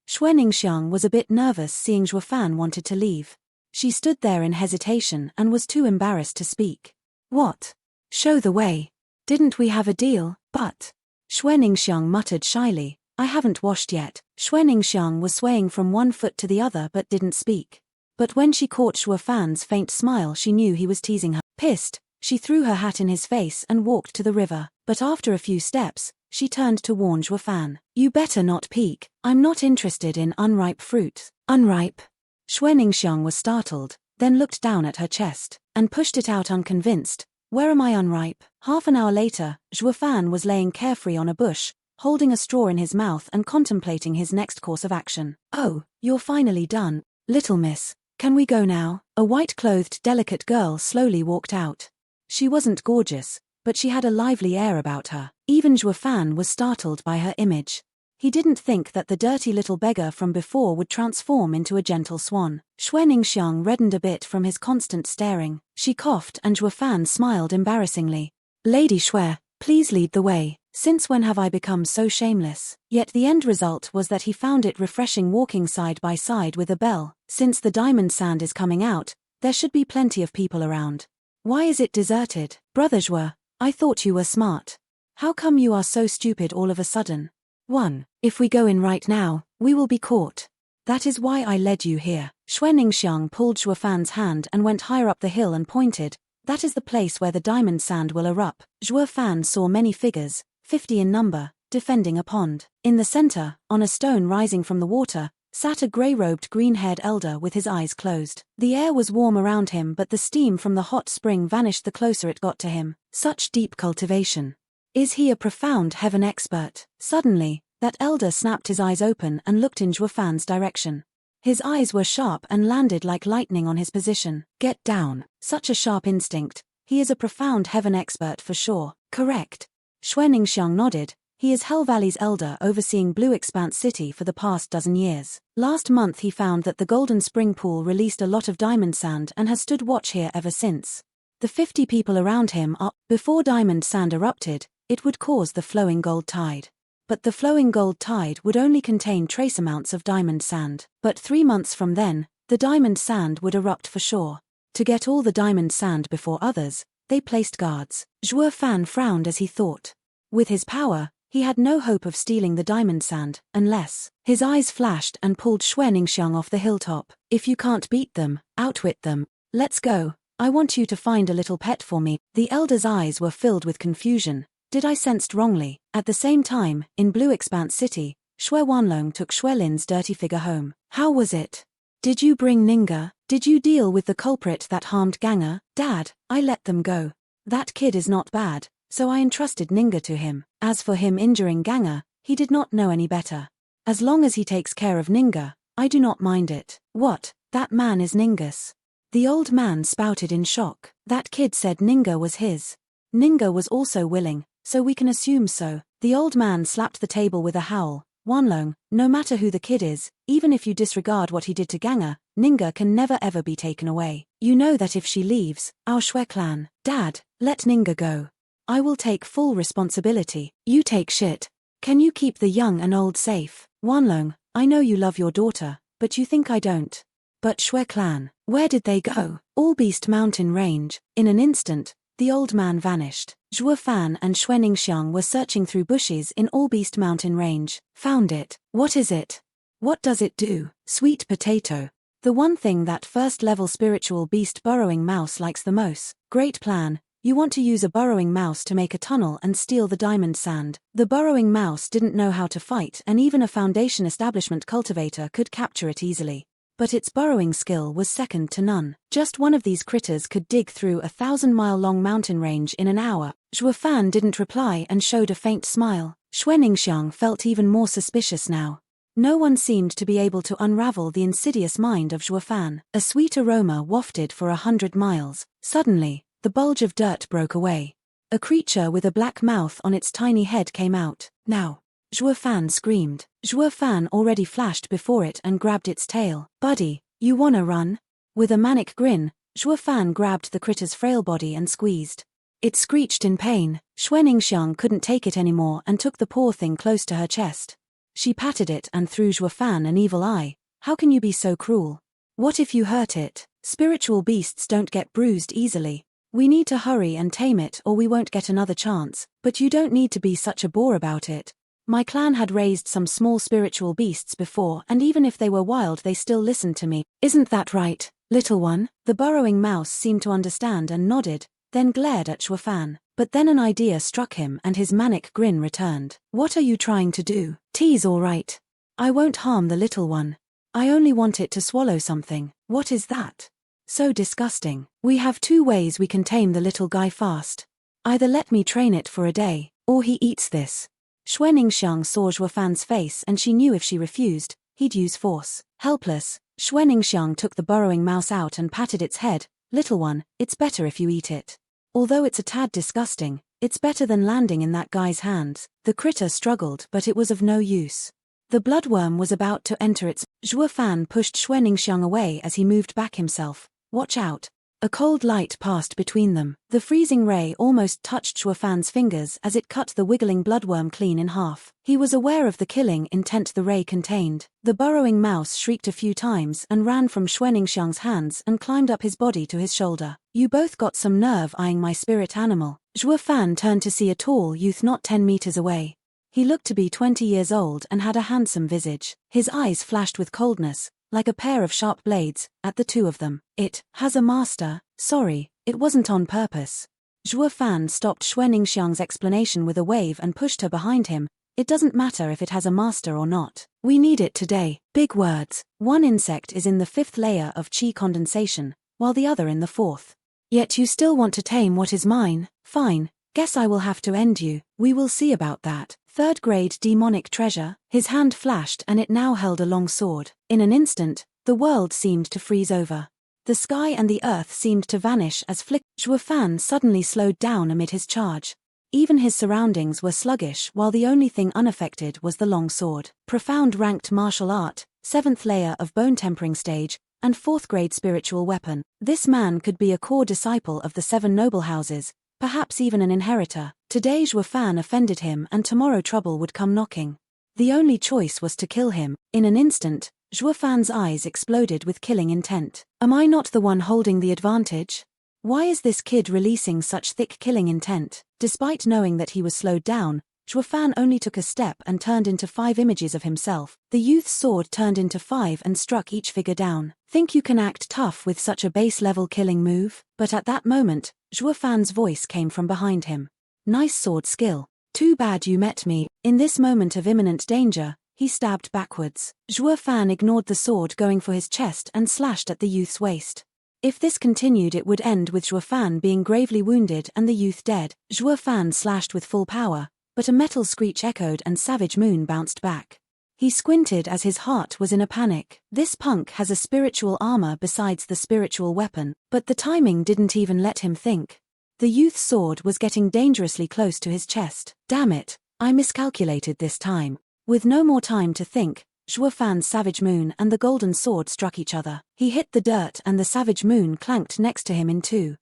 Xueningsiang was a bit nervous seeing Zhuo Fan wanted to leave. She stood there in hesitation and was too embarrassed to speak. What? Show the way. Didn't we have a deal? But Xueningsiang muttered shyly, I haven't washed yet. Xueningsiang was swaying from one foot to the other but didn't speak. But when she caught Zhuo Fan's faint smile she knew he was teasing her. Pissed, she threw her hat in his face and walked to the river. But after a few steps, she turned to warn Zhuofan. You better not peek, I'm not interested in unripe fruit. Unripe? Xue Ningxiang was startled, then looked down at her chest, and pushed it out unconvinced. Where am I unripe? Half an hour later, Zhuofan was laying carefree on a bush, holding a straw in his mouth and contemplating his next course of action. Oh, you're finally done. Little miss, can we go now? A white-clothed delicate girl slowly walked out. She wasn't gorgeous, but she had a lively air about her. Even Zhuofan was startled by her image. He didn't think that the dirty little beggar from before would transform into a gentle swan. Xue Ningxiang reddened a bit from his constant staring. She coughed and Zhuofan smiled embarrassingly. Lady Xue, please lead the way. Since when have I become so shameless? Yet the end result was that he found it refreshing walking side by side with a belle. Since the diamond sand is coming out, there should be plenty of people around. Why is it deserted? Brother Zhue, I thought you were smart. How come you are so stupid all of a sudden? 1. If we go in right now, we will be caught. That is why I led you here. Xue Ningxiang pulled Zhuofan's hand and went higher up the hill and pointed. That is the place where the diamond sand will erupt. Zhuofan saw many figures, 50 in number, defending a pond. In the center, on a stone rising from the water, sat a grey-robed green-haired elder with his eyes closed. The air was warm around him, but the steam from the hot spring vanished the closer it got to him. Such deep cultivation. Is he a profound heaven expert? Suddenly, that elder snapped his eyes open and looked in Zhuofan's direction. His eyes were sharp and landed like lightning on his position. Get down. Such a sharp instinct. He is a profound heaven expert for sure. Correct. Xue Ningxiang nodded. He is Hell Valley's elder overseeing Blue Expanse City for the past dozen years. Last month he found that the Golden Spring Pool released a lot of diamond sand and has stood watch here ever since. The 50 people around him are. Before diamond sand erupted, it would cause the flowing gold tide. But the flowing gold tide would only contain trace amounts of diamond sand. But 3 months from then, the diamond sand would erupt for sure. To get all the diamond sand before others, they placed guards. Zhuofan frowned as he thought. With his power, he had no hope of stealing the diamond sand, unless. His eyes flashed and pulled Xue Ningxiang off the hilltop. If you can't beat them, outwit them. Let's go. I want you to find a little pet for me. The elder's eyes were filled with confusion. Did I sensed wrongly? At the same time, in Blue Expanse City, Xue Wanlong took Xue Lin's dirty figure home. How was it? Did you bring Ninga? Did you deal with the culprit that harmed Ganger? Dad, I let them go. That kid is not bad, so I entrusted Ninga to him. As for him injuring Ganger, he did not know any better. As long as he takes care of Ninga, I do not mind it. What? That man is Ninga's. The old man spouted in shock. That kid said Ninga was his. Ninga was also willing, so we can assume so. The old man slapped the table with a howl. Wanlong, no matter who the kid is, even if you disregard what he did to Ganger, Ninga can never ever be taken away. You know that if she leaves, our Xue clan. Dad, let Ninga go. I will take full responsibility. You take shit. Can you keep the young and old safe? Wanlong, I know you love your daughter, but you think I don't. But Xue clan, where did they go? All Beast Mountain Range. In an instant, the old man vanished. Zhuofan and Xue Ningxiang were searching through bushes in All Beast Mountain Range. Found it. What is it? What does it do? Sweet potato. The one thing that first-level spiritual beast burrowing mouse likes the most. Great plan. You want to use a burrowing mouse to make a tunnel and steal the diamond sand. The burrowing mouse didn't know how to fight, and even a Foundation establishment cultivator could capture it easily. But its burrowing skill was second to none. Just one of these critters could dig through a 1,000-mile-long mountain range in an hour. Zhuofan didn't reply and showed a faint smile. Xue Ningxiang felt even more suspicious now. No one seemed to be able to unravel the insidious mind of Zhuofan. A sweet aroma wafted for 100 miles. Suddenly, the bulge of dirt broke away. A creature with a black mouth on its tiny head came out. Now! Zhuofan screamed. Zhuofan already flashed before it and grabbed its tail. Buddy, you wanna run? With a manic grin, Zhuofan grabbed the critter's frail body and squeezed. It screeched in pain. Xue Ningxiang couldn't take it anymore and took the poor thing close to her chest. She patted it and threw Zhuofan an evil eye. How can you be so cruel? What if you hurt it? Spiritual beasts don't get bruised easily. We need to hurry and tame it or we won't get another chance. But you don't need to be such a bore about it. My clan had raised some small spiritual beasts before, and even if they were wild they still listened to me. Isn't that right, little one? The burrowing mouse seemed to understand and nodded, then glared at Zhuofan. But then an idea struck him and his manic grin returned. What are you trying to do? Tea's all right. I won't harm the little one. I only want it to swallow something. What is that? So disgusting. We have two ways we can tame the little guy fast. Either let me train it for a day, or he eats this. Xue Ningxiang saw Zhuo Fan's face and she knew if she refused, he'd use force. Helpless, Xue Ningxiang took the burrowing mouse out and patted its head. Little one, it's better if you eat it. Although it's a tad disgusting, it's better than landing in that guy's hands. The critter struggled but it was of no use. The bloodworm was about to enter its. Zhuo Fan pushed Xue Ningxiang away as he moved back himself. Watch out. A cold light passed between them. The freezing ray almost touched Zhuo Fan's fingers as it cut the wiggling bloodworm clean in half. He was aware of the killing intent the ray contained. The burrowing mouse shrieked a few times and ran from Xue Ningxiang's hands and climbed up his body to his shoulder. You both got some nerve eyeing my spirit animal. Zhuo Fan turned to see a tall youth not 10 meters away. He looked to be 20 years old and had a handsome visage. His eyes flashed with coldness, like a pair of sharp blades, at the two of them. It has a master. Sorry, it wasn't on purpose. Zhuo Fan stopped Xue Ningxiang's explanation with a wave and pushed her behind him. It doesn't matter if it has a master or not. We need it today. Big words. One insect is in the 5th layer of qi condensation, while the other in the 4th. Yet you still want to tame what is mine? Fine. Guess I will have to end you. We will see about that. 3rd grade demonic treasure. His hand flashed and it now held a long sword. In an instant, the world seemed to freeze over. The sky and the earth seemed to vanish as Zhuo Fan suddenly slowed down amid his charge. Even his surroundings were sluggish while the only thing unaffected was the long sword. Profound ranked martial art, 7th layer of bone tempering stage, and 4th grade spiritual weapon. This man could be a core disciple of the 7 noble houses, perhaps even an inheritor. Today Zhuo Fan offended him and tomorrow trouble would come knocking. The only choice was to kill him. In an instant, Zhuo Fan's eyes exploded with killing intent. Am I not the one holding the advantage? Why is this kid releasing such thick killing intent? Despite knowing that he was slowed down, Zhuo Fan only took a step and turned into 5 images of himself. The youth's sword turned into 5 and struck each figure down. Think you can act tough with such a base-level killing move? But at that moment, Zhuo Fan's voice came from behind him. Nice sword skill. Too bad you met me. In this moment of imminent danger, he stabbed backwards. Zhuo Fan ignored the sword going for his chest and slashed at the youth's waist. If this continued it would end with Zhuo Fan being gravely wounded and the youth dead. Zhuo Fan slashed with full power, but a metal screech echoed and Savage Moon bounced back. He squinted as his heart was in a panic. This punk has a spiritual armor besides the spiritual weapon, but the timing didn't even let him think. The youth's sword was getting dangerously close to his chest. Damn it, I miscalculated this time. With no more time to think, Zhuo Fan's Savage Moon and the golden sword struck each other. He hit the dirt and the Savage Moon clanked next to him in two.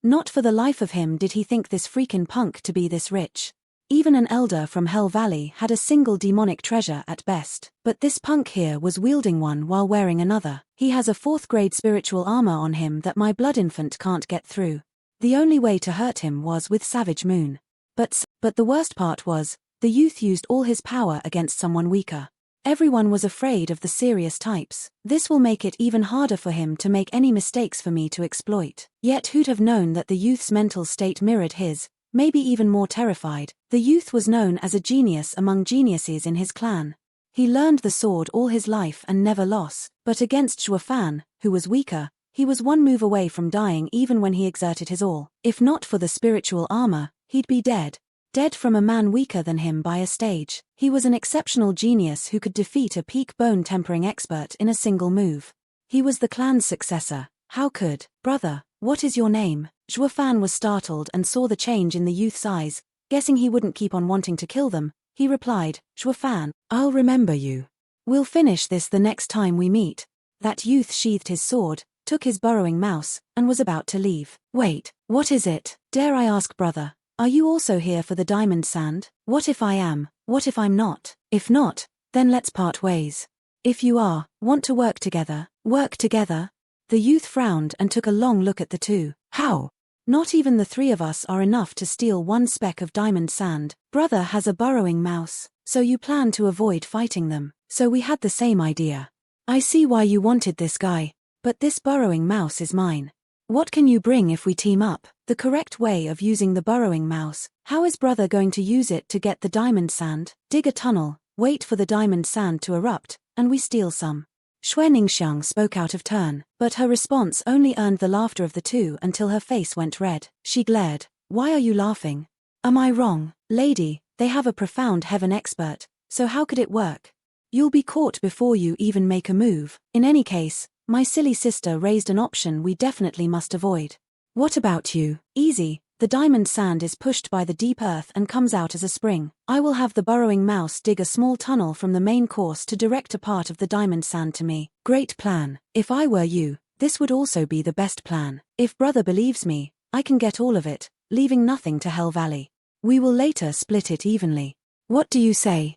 Not for the life of him did he think this freakin' punk to be this rich. Even an elder from Hell Valley had a single demonic treasure at best. But this punk here was wielding one while wearing another. He has a 4th grade spiritual armor on him that my blood infant can't get through. The only way to hurt him was with Savage Moon. But the worst part was, the youth used all his power against someone weaker. Everyone was afraid of the serious types. This will make it even harder for him to make any mistakes for me to exploit. Yet who'd have known that the youth's mental state mirrored his, maybe even more terrified. The youth was known as a genius among geniuses in his clan. He learned the sword all his life and never lost. But against Zhuo Fan, who was weaker, he was one move away from dying even when he exerted his all. If not for the spiritual armor, he'd be dead. Dead from a man weaker than him by a stage. He was an exceptional genius who could defeat a peak bone tempering expert in a single move. He was the clan's successor. How could? Brother, what is your name? Zhuo Fan was startled and saw the change in the youth's eyes. Guessing he wouldn't keep on wanting to kill them, he replied, Zhuo Fan, I'll remember you. We'll finish this the next time we meet. That youth sheathed his sword, took his burrowing mouse, and was about to leave. Wait, what is it? Dare I ask, brother? Are you also here for the diamond sand? What if I am? What if I'm not? If not, then let's part ways. If you are, want to work together? Work together? The youth frowned and took a long look at the two. How? Not even the 3 of us are enough to steal 1 speck of diamond sand. Brother has a burrowing mouse, so you plan to avoid fighting them. So we had the same idea. I see why you wanted this guy, but this burrowing mouse is mine. What can you bring if we team up? The correct way of using the burrowing mouse. How is brother going to use it to get the diamond sand? Dig a tunnel, wait for the diamond sand to erupt, and we steal some. Xue Ningxiang spoke out of turn, but her response only earned the laughter of the two until her face went red. She glared. Why are you laughing? Am I wrong, lady? They have a profound heaven expert, so how could it work? You'll be caught before you even make a move. In any case, my silly sister raised an option we definitely must avoid. What about you? Easy. The diamond sand is pushed by the deep earth and comes out as a spring. I will have the burrowing mouse dig a small tunnel from the main course to direct a part of the diamond sand to me. Great plan. If I were you, this would also be the best plan. If brother believes me, I can get all of it, leaving nothing to Hell Valley. We will later split it evenly. What do you say?